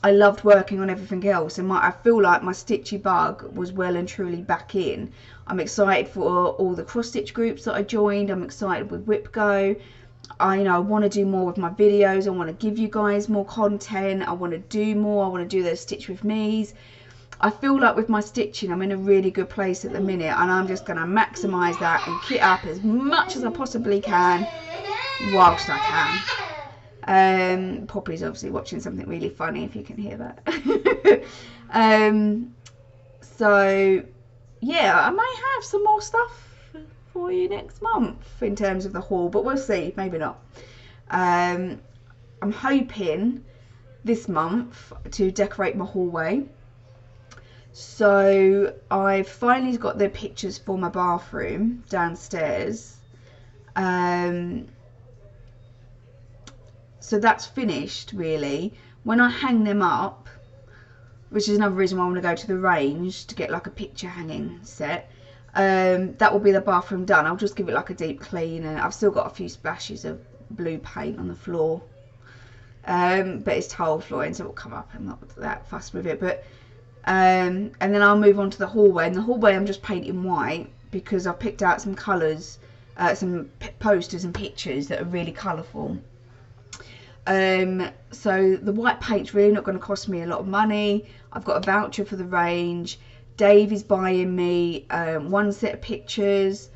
I loved working on everything else, and I feel like my stitchy bug was well and truly back in. I'm excited for all the cross stitch groups that I joined. I'm excited with WIPGO. I want to do more with my videos. I want to give you guys more content. I want to do more. I want to do those Stitch with Me's. I feel like with my stitching, I'm in a really good place at the minute, and I'm just going to maximise that and kit up as much as I possibly can whilst I can. Poppy's obviously watching something really funny, if you can hear that. So yeah, I may have some more stuff for you next month in terms of the haul, but we'll see, maybe not. I'm hoping this month to decorate my hallway, so I've finally got the pictures for my bathroom downstairs, so that's finished really. When I hang them up, which is another reason why I want to go to the range to get like a picture hanging set, that will be the bathroom done. I'll just give it like a deep clean, and I've still got a few splashes of blue paint on the floor, but it's tile flooring, so it will come up. I'm not that fussed with it, but and then I'll move on to the hallway. And the hallway I'm just painting white because I've picked out some colours, some posters and pictures that are really colourful. So the white paint's really not going to cost me a lot of money. I've got a voucher for the range. Dave is buying me 1 set of pictures.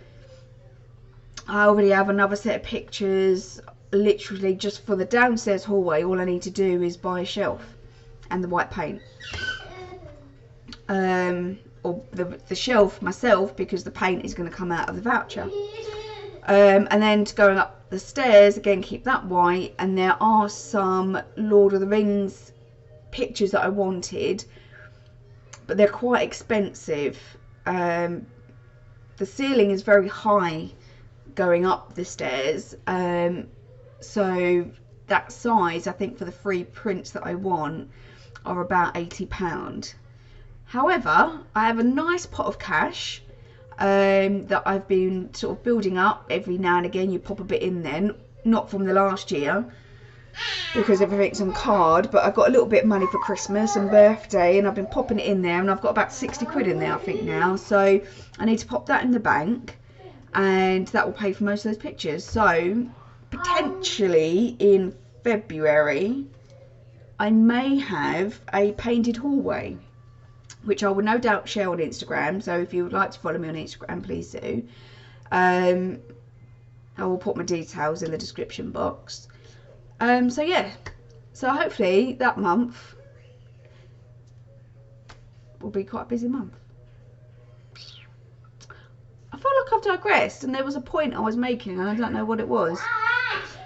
I already have another set of pictures. Literally just for the downstairs hallway, all I need to do is buy a shelf and the white paint. Or the shelf myself, because the paint is going to come out of the voucher. And then going up the stairs, again, keep that white. And there are some Lord of the Rings pictures that I wanted, but they're quite expensive. The ceiling is very high going up the stairs, so that size, I think, for the 3 prints that I want are about £80. However, I have a nice pot of cash that I've been sort of building up. Every now and again you pop a bit in then, not from the last year because everything's on card, but I've got a little bit of money for Christmas and birthday, and I've been popping it in there, and I've got about 60 quid in there I think now, so I need to pop that in the bank, and that will pay for most of those pictures. So potentially in February I may have a painted hallway, which I will no doubt share on Instagram. So if you would like to follow me on Instagram, please do. I will put my details in the description box. So yeah, so hopefully that month will be quite a busy month. I feel like I've digressed, and there was a point I was making and I don't know what it was.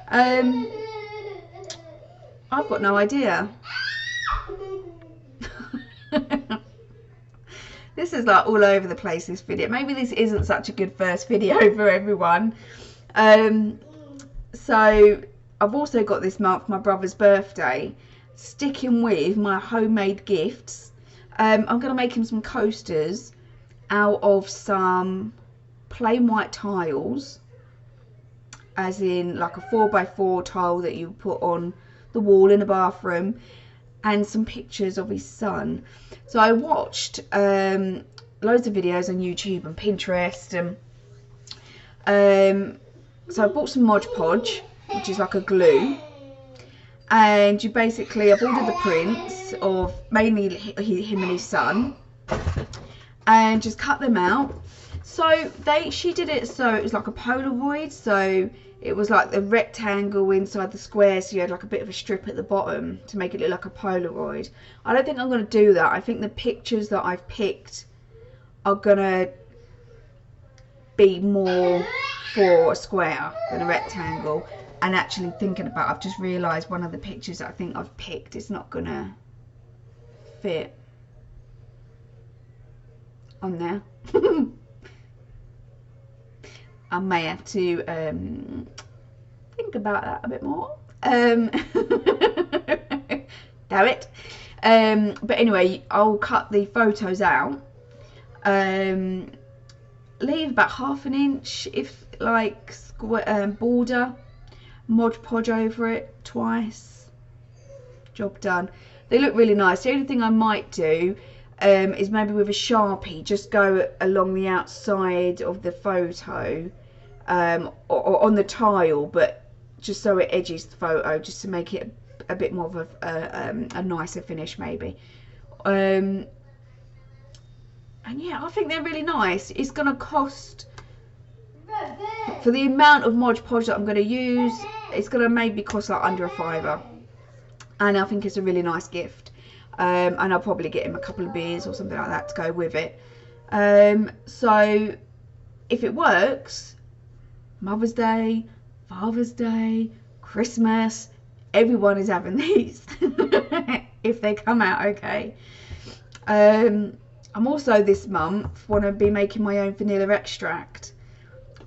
I've got no idea. This is like all over the place, this video. Maybe this isn't such a good first video for everyone. So I've also got this month my brother's birthday. Sticking with my homemade gifts, I'm going to make him some coasters out of some plain white tiles as in like a 4x4 tile that you put on the wall in the bathroom, and some pictures of his son. So I watched loads of videos on YouTube and Pinterest, and so I bought some Mod Podge, which is like a glue, and you basically, I've ordered the prints of mainly him and his son, and just cut them out. So she did it so it was like a Polaroid, so it was like the rectangle inside the square, so you had like a bit of a strip at the bottom to make it look like a Polaroid. I don't think I'm going to do that. I think the pictures that I've picked are going to be more for a square than a rectangle. And actually thinking about it, I've just realised one of the pictures that I think I've picked is not going to fit on there. I may have to think about that a bit more. Damn it. But anyway, I'll cut the photos out. Leave about 1/2 inch, if like border, Mod Podge over it twice. Job done. They look really nice. The only thing I might do is maybe with a Sharpie just go along the outside of the photo, or on the tile, but just so it edges the photo, just to make it a bit more of a nicer finish maybe. And yeah, I think they're really nice. It's going to cost, for the amount of Mod Podge that I'm going to use, it's going to maybe cost like under a £5, and I think it's a really nice gift. And I'll probably get him a couple of beers or something like that to go with it. So if it works, Mother's Day, Father's Day, Christmas, everyone is having these if they come out okay. I'm also this month want to be making my own vanilla extract,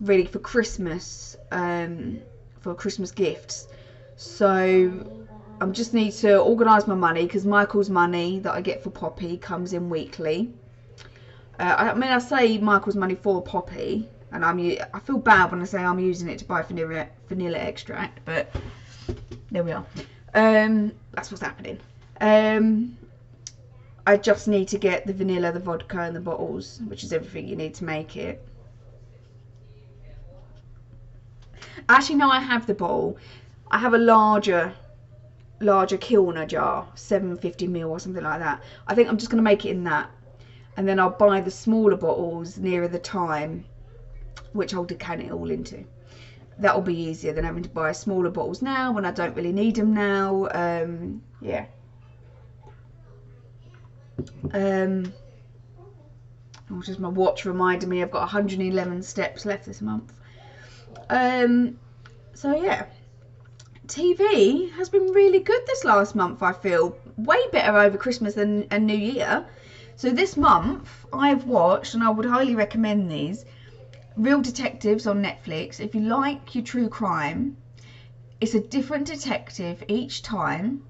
really for Christmas, for Christmas gifts. So I just need to organise my money, because Michael's money that I get for Poppy comes in weekly. I mean, I say Michael's money for Poppy, and I feel bad when I say I'm using it to buy vanilla extract, but there we are. That's what's happening. I just need to get the vanilla, the vodka, and the bottles, which is everything you need to make it. Actually, no, I have the bottle. I have a larger Kilner jar, 750ml or something like that. I think I'm just going to make it in that, and then I'll buy the smaller bottles nearer the time, which I'll decant it all into. That'll be easier than having to buy smaller bottles now when I don't really need them now. Yeah. Just my watch reminded me I've got 111 steps left this month. So yeah, TV has been really good this last month. I feel way better over Christmas and New Year. So this month I've watched, and I would highly recommend these, Real Detectives on Netflix. If you like your true crime, it's a different detective each time,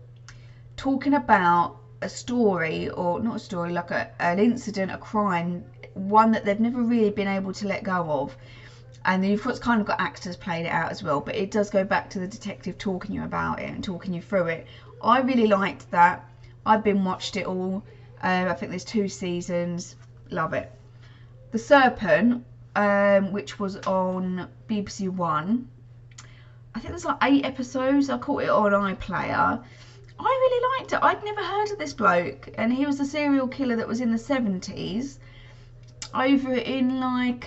talking about a story, or not a story, like an incident, a crime, one that they've never really been able to let go of. And then you've kind of got actors playing it out as well, but it does go back to the detective talking you about it and talking you through it. I really liked that. I've been watched it all. I think there's 2 seasons. Love it. The Serpent, which was on BBC One. I think there's like 8 episodes. I caught it on iPlayer. I really liked it. I'd never heard of this bloke, and he was a serial killer that was in the 70s over in like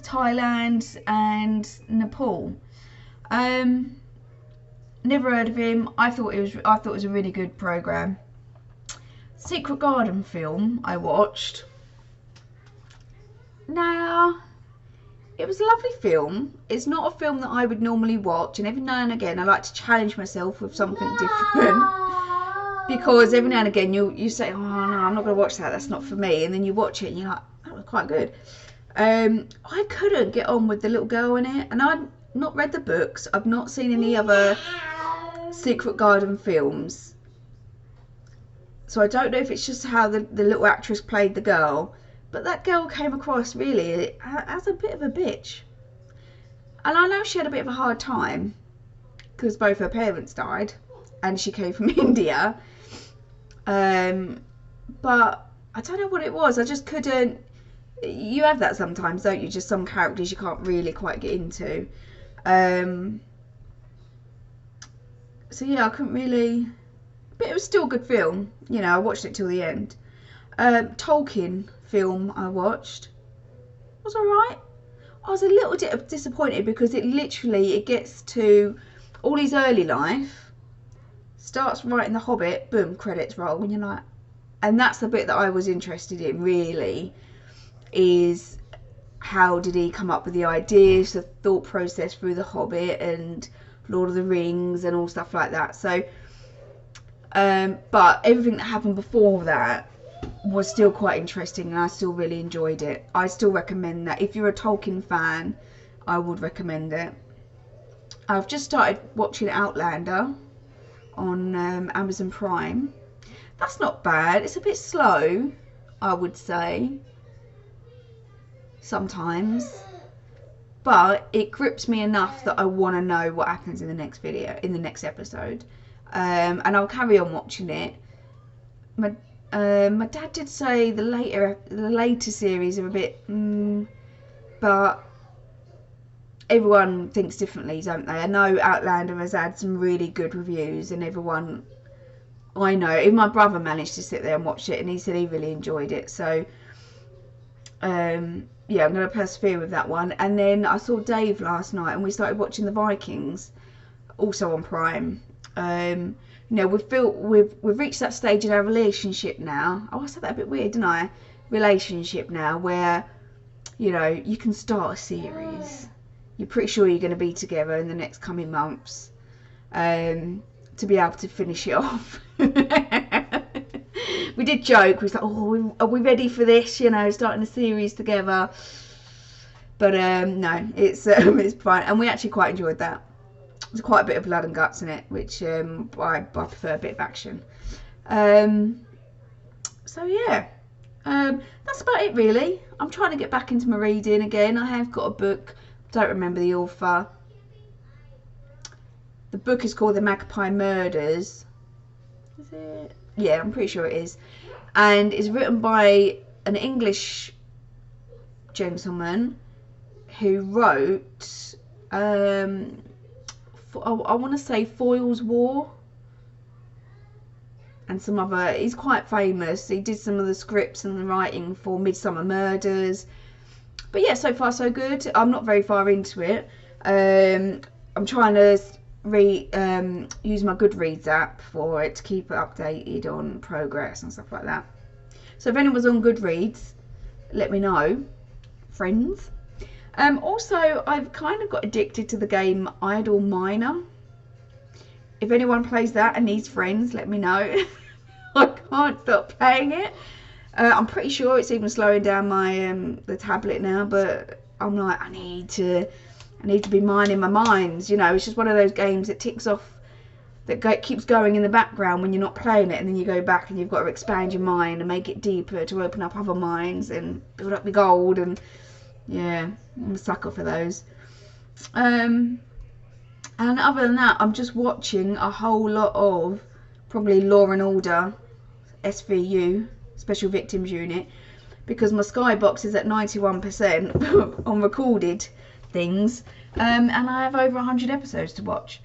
Thailand and Nepal. Never heard of him. I thought it was a really good program. Secret Garden film I watched. Now, it was a lovely film. It's not a film that I would normally watch, and every now and again I like to challenge myself with something different, because every now and again you say, oh no, I'm not going to watch that, that's not for me, and then you watch it and you're like, that was quite good. I couldn't get on with the little girl in it, and I've not read the books. I've not seen any other Secret Garden films, so I don't know if it's just how the little actress played the girl, but that girl came across really as a bit of a bitch. And I know she had a bit of a hard time because both her parents died and she came from India. But I don't know what it was. I just couldn't. You have that sometimes, don't you? Just some characters you can't really quite get into. So yeah, I couldn't really. But it was still a good film. You know, I watched it till the end. Tolkien film I watched was alright. I was a little bit disappointed because it gets to all his early life, starts right in The Hobbit, boom, credits roll, and you're like, and that's the bit that I was interested in really, is how did he come up with the ideas, the thought process through The Hobbit and Lord of the Rings and all stuff like that. So, but everything that happened before that was still quite interesting and I still really enjoyed it. I still recommend that. If you're a Tolkien fan, I would recommend it. I've just started watching Outlander on Amazon Prime. That's not bad. It's a bit slow, I would say, sometimes, but it grips me enough that I want to know what happens in the next video, in the next episode, and I'll carry on watching it. My dad did say the later series are a bit, but everyone thinks differently, don't they? I know Outlander has had some really good reviews, and everyone I know, even my brother managed to sit there and watch it, and he said he really enjoyed it. So, yeah, I'm going to persevere with that one. And then I saw Dave last night, and we started watching The Vikings, also on Prime. You know, we've reached that stage in our relationship now. Oh, I said that a bit weird, didn't I? Relationship now, where, you know, you can start a series. You're pretty sure you're going to be together in the next coming months, to be able to finish it off. We did joke. We was like, oh, are we ready for this? You know, starting a series together. But no, it's fine, and we actually quite enjoyed that. There's quite a bit of blood and guts in it, which I prefer a bit of action. So yeah, that's about it really. I'm trying to get back into my reading again. I have got a book. Don't remember the author. The book is called The Magpie Murders. Is it? Yeah, I'm pretty sure it is. And it's written by an English gentleman who wrote, I want to say Foyle's War. And some other, he's quite famous. He did some of the scripts and the writing for Midsummer Murders. But yeah, so far so good. I'm not very far into it. I'm trying to use my Goodreads app for it to keep it updated on progress and stuff like that. So if anyone's on Goodreads, let me know, friends. Also, I've kind of got addicted to the game Idle Miner. If anyone plays that and needs friends, let me know. I can't stop playing it. I'm pretty sure it's even slowing down my the tablet now, but I'm like, I need to be mining my mines. You know, it's just one of those games that ticks off, that keeps going in the background when you're not playing it, and then you go back and you've got to expand your mine and make it deeper to open up other mines and build up the gold. And yeah, I'm a sucker for those. And other than that, I'm just watching a whole lot of probably Law and Order, SVU, Special Victims Unit, because my Skybox is at 91% on recorded things, and I have over 100 episodes to watch,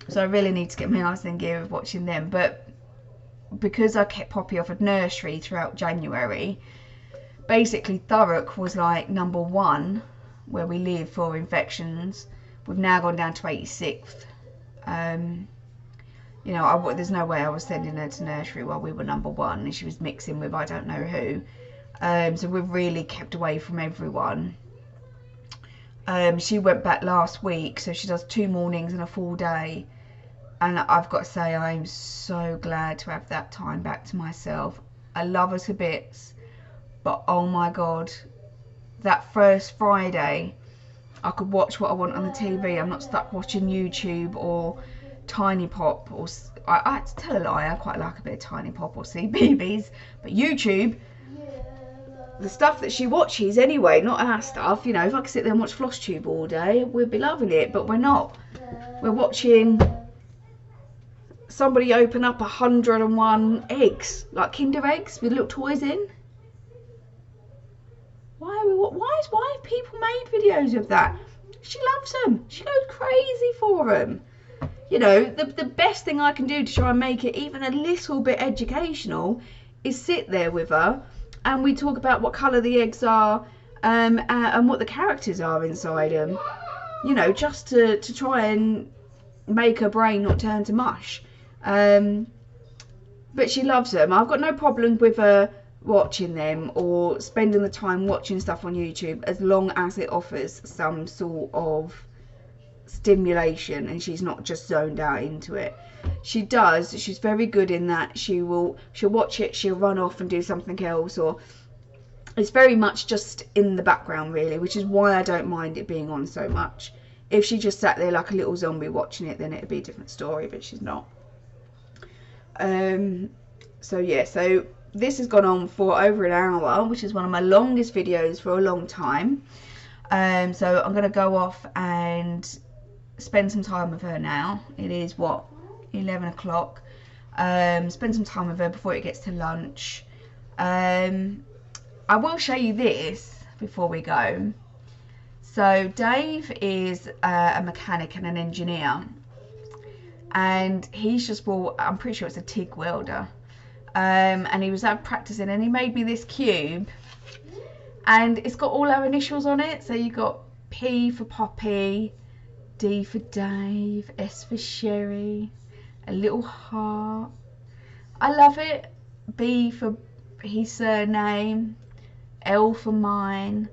so I really need to get my arse in gear of watching them. But because I kept Poppy off at nursery throughout January, basically Thurrock was like #1 where we live for infections. We've now gone down to 86th. You know, there's no way I was sending her to nursery while we were #1 and she was mixing with I don't know who. So we've really kept away from everyone. She went back last week, so she does 2 mornings and a full day. And I've got to say, I'm so glad to have that time back to myself. I love her to bits, but oh my God, that first Friday, I could watch what I want on the TV. I'm not stuck watching YouTube or Tiny Pop, or I had to tell a lie, I quite like a bit of Tiny Pop or CBeebies, but YouTube, the stuff that she watches anyway, not our stuff. You know, if I could sit there and watch Flosstube all day, we'd be loving it, but we're not. We're watching somebody open up 101 eggs, like Kinder eggs with little toys in. Why have people made videos of that? She loves them. She goes crazy for them. You know, the best thing I can do to try and make it even a little bit educational is sit there with her and we talk about what colour the eggs are and what the characters are inside them. You know, just to try and make her brain not turn to mush. But she loves them. I've got no problem with her watching them or spending the time watching stuff on YouTube, as long as it offers some sort of stimulation and she's not just zoned out into it. She's very good in that. She'll watch it, she'll run off and do something else, or it's very much just in the background really, which is why I don't mind it being on so much. If she just sat there like a little zombie watching it, then it'd be a different story, but she's not. So yeah, so this has gone on for over an hour, which is one of my longest videos for a long time. So I'm going to go off and spend some time with her now. It is, what, 11 o'clock. Spend some time with her before it gets to lunch. I will show you this before we go. So Dave is a mechanic and an engineer. And he's just bought, I'm pretty sure it's a TIG welder. And he was out practicing and he made me this cube. And it's got all our initials on it. So you got P for Poppy, D for Dave, S for Sherry, a little heart. I love it. B for his surname, L for mine.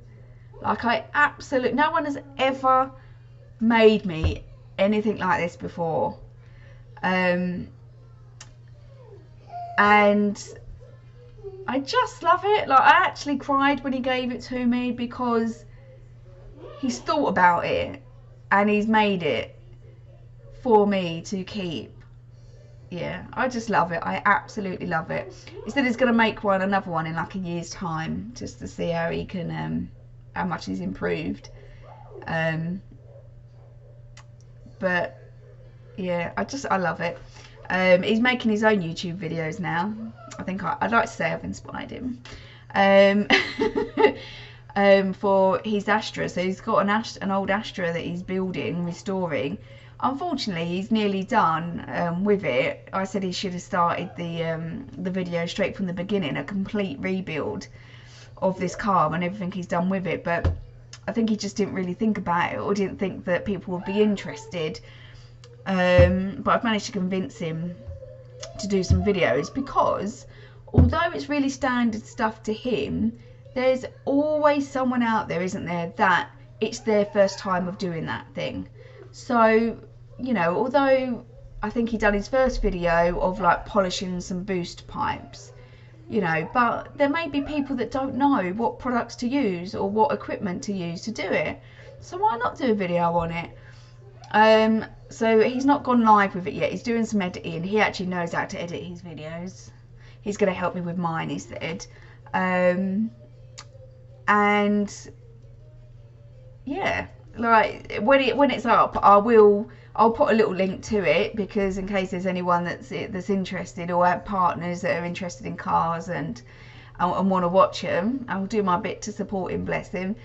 Like, I absolutely, no one has ever made me anything like this before. And I just love it. Like, I actually cried when he gave it to me because he's thought about it and he's made it for me to keep. Yeah, I just love it. I absolutely love it. He said he's going to make another one in like a year's time, just to see how he can, how much he's improved. But yeah, I love it. He's making his own YouTube videos now. I think I'd like to say I've inspired him. For his Astra. So he's got an old Astra that he's building, restoring. Unfortunately, he's nearly done with it. I said he should have started the video straight from the beginning, a complete rebuild of this car and everything he's done with it. But I think he just didn't really think about it, or didn't think that people would be interested. But I've managed to convince him to do some videos, because although it's really standard stuff to him, there's always someone out there, isn't there, that it's their first time of doing that thing. So, you know, although I think he done his first video of like polishing some boost pipes, you know, but there may be people that don't know what products to use or what equipment to use to do it. So why not do a video on it? So he's not gone live with it yet. He's doing some editing. He actually knows how to edit his videos. He's going to help me with mine, he said. And yeah, like when it's up, I'll put a little link to it, because in case there's anyone that's interested, or have partners that are interested in cars and want to watch him, I'll do my bit to support him, bless him.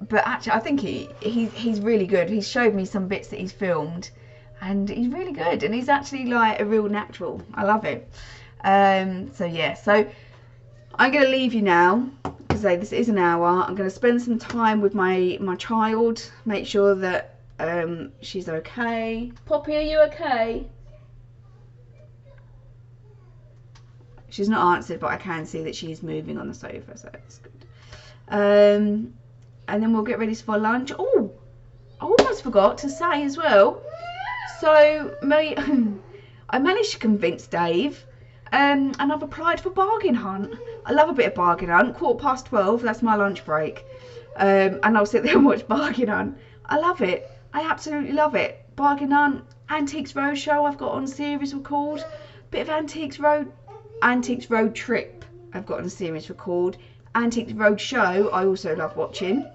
But actually, I think he's really good. He's showed me some bits that he's filmed, and he's really good. And he's actually like a real natural. I love it. So yeah, so I'm going to leave you now, because this is an hour. I'm going to spend some time with my child, make sure that she's okay. Poppy, are you okay? She's not answered, but I can see that she's moving on the sofa, so that's good. And then we'll get ready for lunch. Oh, I almost forgot to say as well. So I managed to convince Dave, and I've applied for Bargain Hunt. I love a bit of Bargain Hunt. 12:15, that's my lunch break. And I'll sit there and watch Bargain Hunt. I love it. I absolutely love it. Bargain Hunt, Antiques Roadshow I've got on series recalled. Bit of Antiques Road Trip have gotten a series for called Antique Roadshow. I also love watching.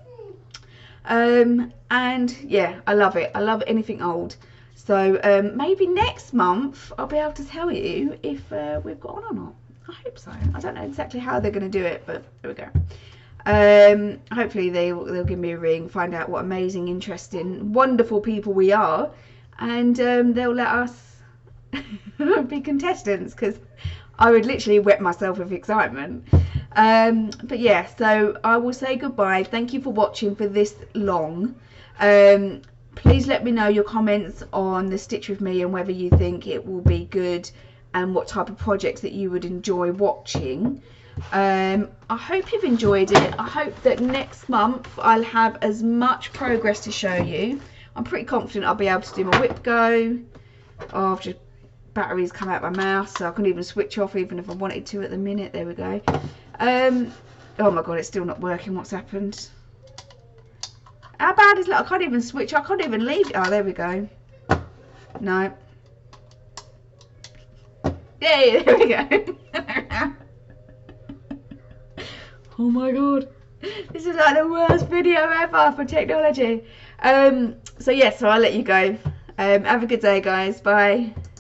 And yeah, I love it. I love anything old. So maybe next month I'll be able to tell you if we've got on or not. I hope so. I don't know exactly how they're going to do it, but there we go. Hopefully they'll give me a ring, find out what amazing, interesting, wonderful people we are, and they'll let us be contestants, because I would literally wet myself with excitement. But yeah, so I will say goodbye. Thank you for watching for this long. Please let me know your comments on the Stitch With Me and whether you think it will be good and what type of projects that you would enjoy watching. I hope you've enjoyed it. I hope that next month I'll have as much progress to show you. I'm pretty confident I'll be able to do my WIPGO. Oh, I've just batteries come out my mouth, so I couldn't even switch off even if I wanted to at the minute. There we go. Oh my god, it's still not working. What's happened? How bad is it? I can't even switch. I can't even leave. Oh, there we go. No. Yay, there we go. Oh my god, this is like the worst video ever for technology. So yeah, so I'll let you go. Have a good day, guys. Bye.